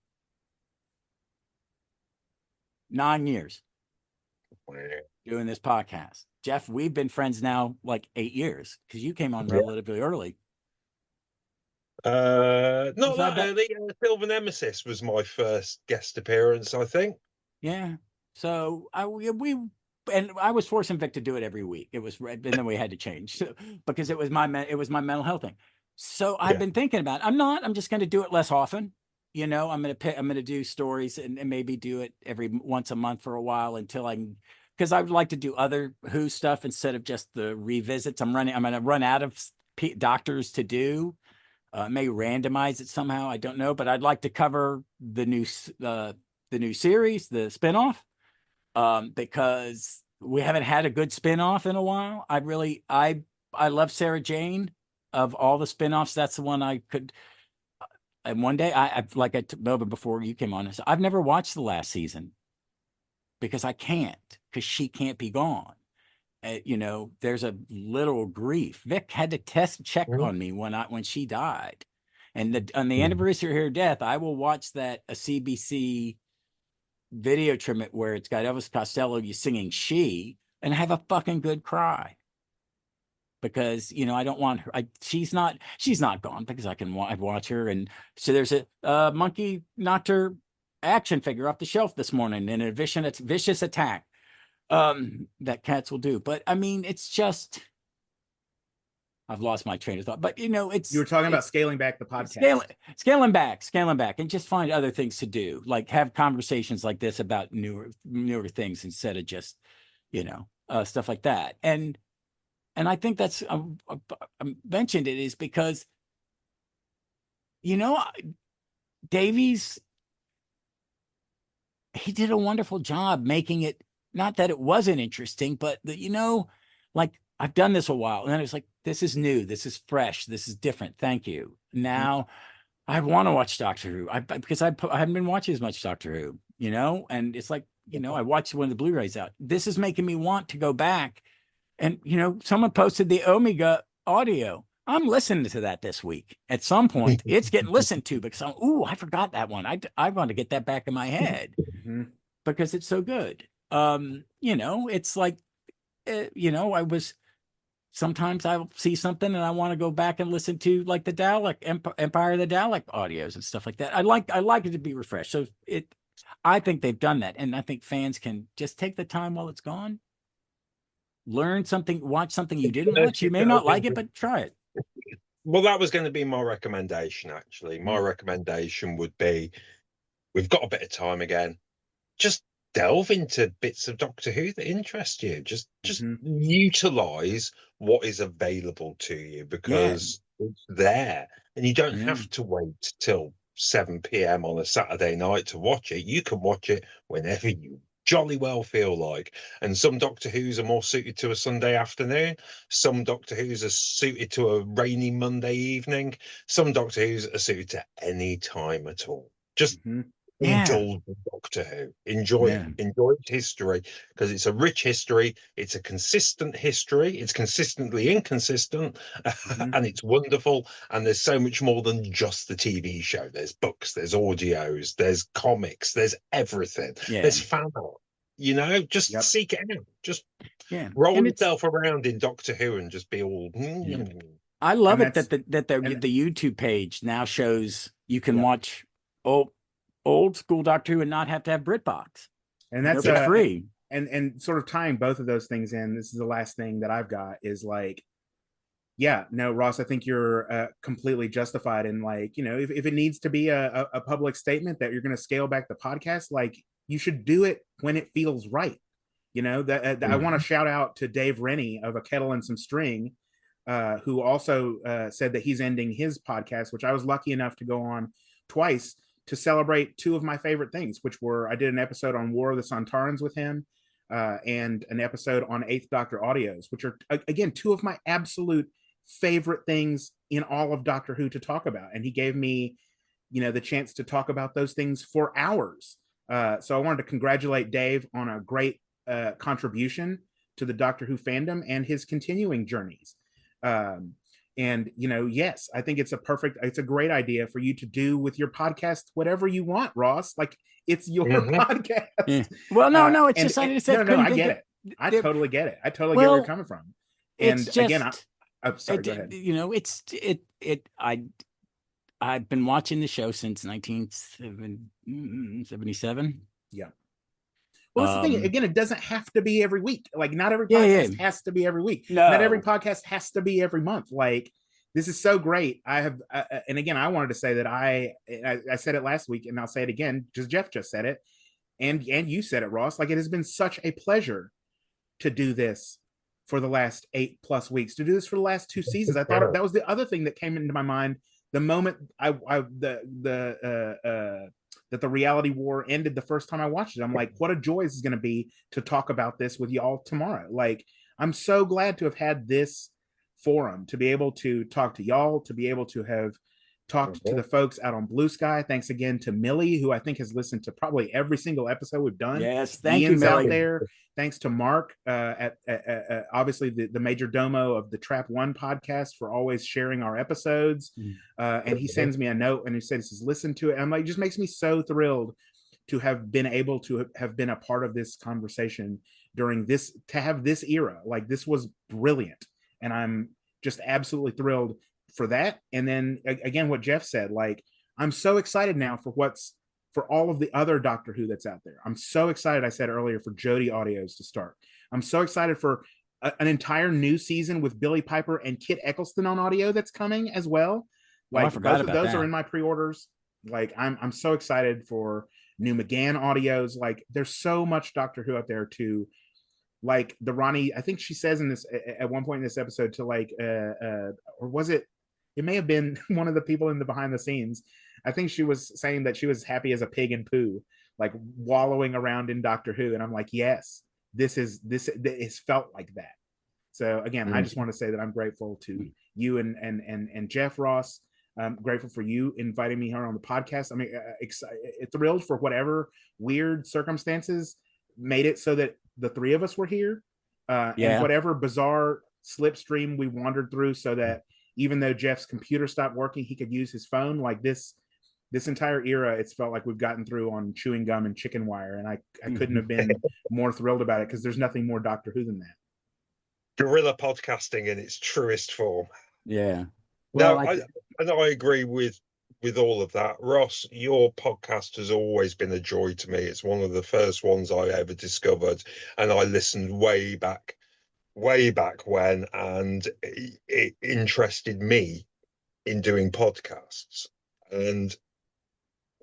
9 years doing this podcast. Jeff, we've been friends now like 8 years because you came on relatively early. Not So that early. Silver Nemesis was my first guest appearance, I think. Yeah. So I was forcing Vic to do it every week. It was, and then we had to change because it was my mental health thing. So I've been thinking about it. I'm just going to do it less often. I'm going to do stories and maybe do it every once a month for a while until because I would like to do other Who stuff instead of just the revisits. I'm going to run out of doctors to do. May randomize it somehow. I don't know, but I'd like to cover the new series, the spinoff, because we haven't had a good spinoff in a while. I love Sarah Jane. Of all the spinoffs, that's the one I could. And one day, I like I told Melvin before you came on. I've never watched the last season because I can't, because she can't be gone. There's a little grief. Vic had to check on me when she died, and on the anniversary of her death, I will watch a CBC video trim it where it's got Elvis Costello singing "She" and have a fucking good cry because I don't want her. She's not gone because I watch her, and so there's a monkey knocked her action figure off the shelf this morning in a vicious attack. That cats will do. But I mean, it's just I've lost my train of thought. But it's You were talking about scaling back the podcast. scaling back, and just find other things to do, like have conversations like this about newer things instead of just stuff like that. And I think that's I mentioned it is because Davies, he did a wonderful job making it. Not that it wasn't interesting, but like I've done this a while, and then it's like, this is new, this is fresh, this is different. Thank you. Now I want to watch Doctor Who because I haven't been watching as much Doctor Who, and it's like, I watched one of the Blu-rays out. This is making me want to go back. And, someone posted the Omega audio. I'm listening to that this week. At some point, it's getting listened to because I forgot that one. I want to get that back in my head because it's so good. It's like, sometimes I'll see something and I want to go back and listen to like the Dalek Empire of the Dalek audios and stuff like that. I like it to be refreshed. So I think they've done that. And I think fans can just take the time while it's gone. Learn something, watch something you didn't watch. You may not like it, but try it. Well, that was going to be my recommendation, actually. My recommendation would be, we've got a bit of time again. Just delve into bits of Doctor Who that interest you. Just utilize what is available to you because it's there. And you don't have to wait till 7 p.m. on a Saturday night to watch it. You can watch it whenever you jolly well feel like. And some Doctor Who's are more suited to a Sunday afternoon. Some Doctor Who's are suited to a rainy Monday evening. Some Doctor Who's are suited to any time at all. Just indulge in Doctor Who. Enjoy it. Enjoy its history because it's a rich history. It's a consistent history. It's consistently inconsistent and it's wonderful. And there's so much more than just the TV show. There's books, there's audios, there's comics, there's everything. There's fan art. Just seek it out. Just roll yourself around in Doctor Who and just be all. I love it that the YouTube page now shows you can watch old school Doctor Who and not have to have BritBox. And that's free. And sort of tying both of those things in, this is the last thing that I've got is like, Yeah, no, Ross, I think you're completely justified in, like, if it needs to be a public statement that you're going to scale back the podcast, like, you should do it when it feels right. I want to shout out to Dave Rennie of A Kettle and Some String, who also said that he's ending his podcast, which I was lucky enough to go on twice to celebrate two of my favorite things, which were, I did an episode on War of the Sontarans with him, and an episode on Eighth Doctor audios, which are, again, two of my absolute favorite things in all of Doctor Who to talk about. And he gave me, the chance to talk about those things for hours. So I wanted to congratulate Dave on a great contribution to the Doctor Who fandom and his continuing journeys. And yes, I think it's a great idea for you to do with your podcast whatever you want, Ross. Like, it's your podcast. Yeah. Well, no, it's just I said no, I get it. I totally get it. I totally get where you're coming from. And it's just, again, I'm sorry, go ahead. I've been watching the show since 1977. Yeah. Well, that's the thing. Again, it doesn't have to be every week. Like, not every podcast has to be every week. No. Not every podcast has to be every month. Like, this is so great. And again, I wanted to say that I said it last week, and I'll say it again, because Jeff just said it, and you said it, Ross. Like, it has been such a pleasure to do this for the last 8+ weeks, to do this for the last 2 seasons. I thought that was the other thing that came into my mind the moment that the reality war ended the first time I watched it. I'm like, what a joy this is going to be to talk about this with y'all tomorrow. Like, I'm so glad to have had this forum, to be able to talk to y'all, to be able to have talked to the folks out on Blue Sky. Thanks again to Millie, who I think has listened to probably every single episode we've done. Yes, thank Ian's you, Millie. out there. Thanks to Mark, at obviously the major domo of the Trap One podcast, for always sharing our episodes. And he sends me a note and he says, listen to it. And I'm like, it just makes me so thrilled to have been able to have been a part of this conversation during this, to have this era. Like, this was brilliant. And I'm just absolutely thrilled for that. And then again, what Jeff said, like, I'm so excited now for all of the other Doctor Who that's out there. I'm so excited, I said earlier, for Jodie audios to start. I'm so excited for an entire new season with Billy Piper and Kit Eccleston on audio that's coming as well. Like, I forgot about those that. are in my pre-orders. Like, I'm so excited for new McGann audios. Like, there's so much Doctor Who out there to, like, the Ronnie, I think she says in this at one point in this episode, to like or was it may have been one of the people in the behind the scenes. I think she was saying that she was happy as a pig in poo, like wallowing around in Doctor Who. And I'm like, yes, this is felt like that. So again, I just want to say that I'm grateful to you and Jeff, Ross. I'm grateful for you inviting me here on the podcast. I mean, thrilled for whatever weird circumstances made it so that the three of us were here, and whatever bizarre slipstream we wandered through, so that even though Jeff's computer stopped working, he could use his phone. Like, this entire era, it's felt like we've gotten through on chewing gum and chicken wire, and I couldn't have been more thrilled about it, because there's nothing more Doctor Who than that. Guerrilla podcasting in its truest form. Yeah. Well, I agree with all of that. Ross, your podcast has always been a joy to me. It's one of the first ones I ever discovered, and I listened way back when, and it interested me in doing podcasts. And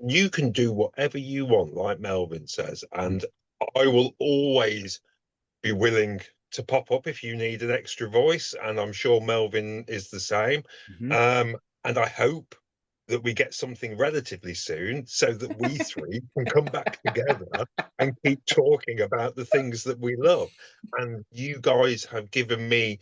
you can do whatever you want, like Melvin says, and I will always be willing to pop up if you need an extra voice, and I'm sure Melvin is the same. And I hope that we get something relatively soon, so that we three can come back together and keep talking about the things that we love. And you guys have given me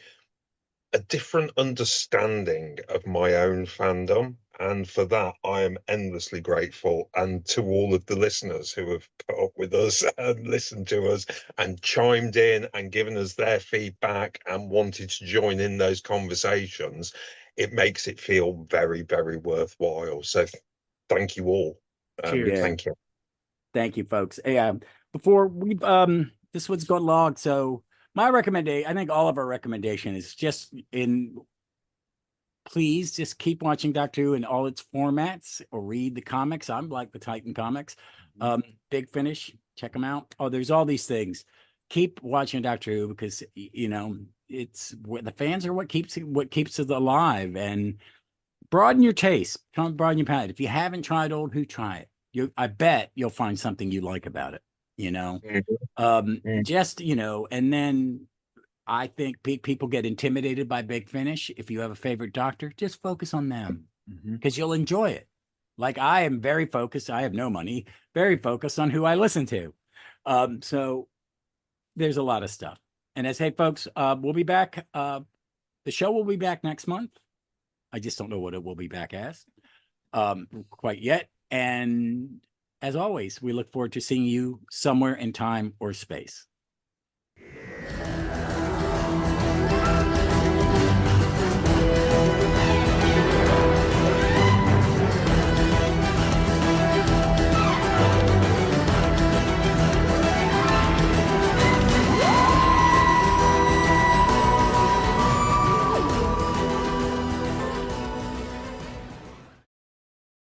a different understanding of my own fandom, and for that I am endlessly grateful. And to all of the listeners who have put up with us and listened to us and chimed in and given us their feedback and wanted to join in those conversations, it makes it feel very, very worthwhile. So thank you all. Thank you. Thank you, folks. Before we this one's gone long, so my recommendation, I think all of our recommendation is just please just keep watching Doctor Who in all its formats, or read the comics. I'm like the Titan comics. Big Finish, check them out. Oh, there's all these things. Keep watching Doctor Who, because it's the fans are what keeps it alive, and broaden your taste. Come broaden your palate. If you haven't tried Old Who, try it. I bet you'll find something you like about it. Just and then I think people get intimidated by Big Finish. If you have a favorite Doctor, just focus on them because you'll enjoy it. Like I am very focused. I have no money. Very focused on who I listen to. So there's a lot of stuff. And hey, folks, we'll be back. The show will be back next month. I just don't know what it will be back as quite yet. And as always, we look forward to seeing you somewhere in time or space.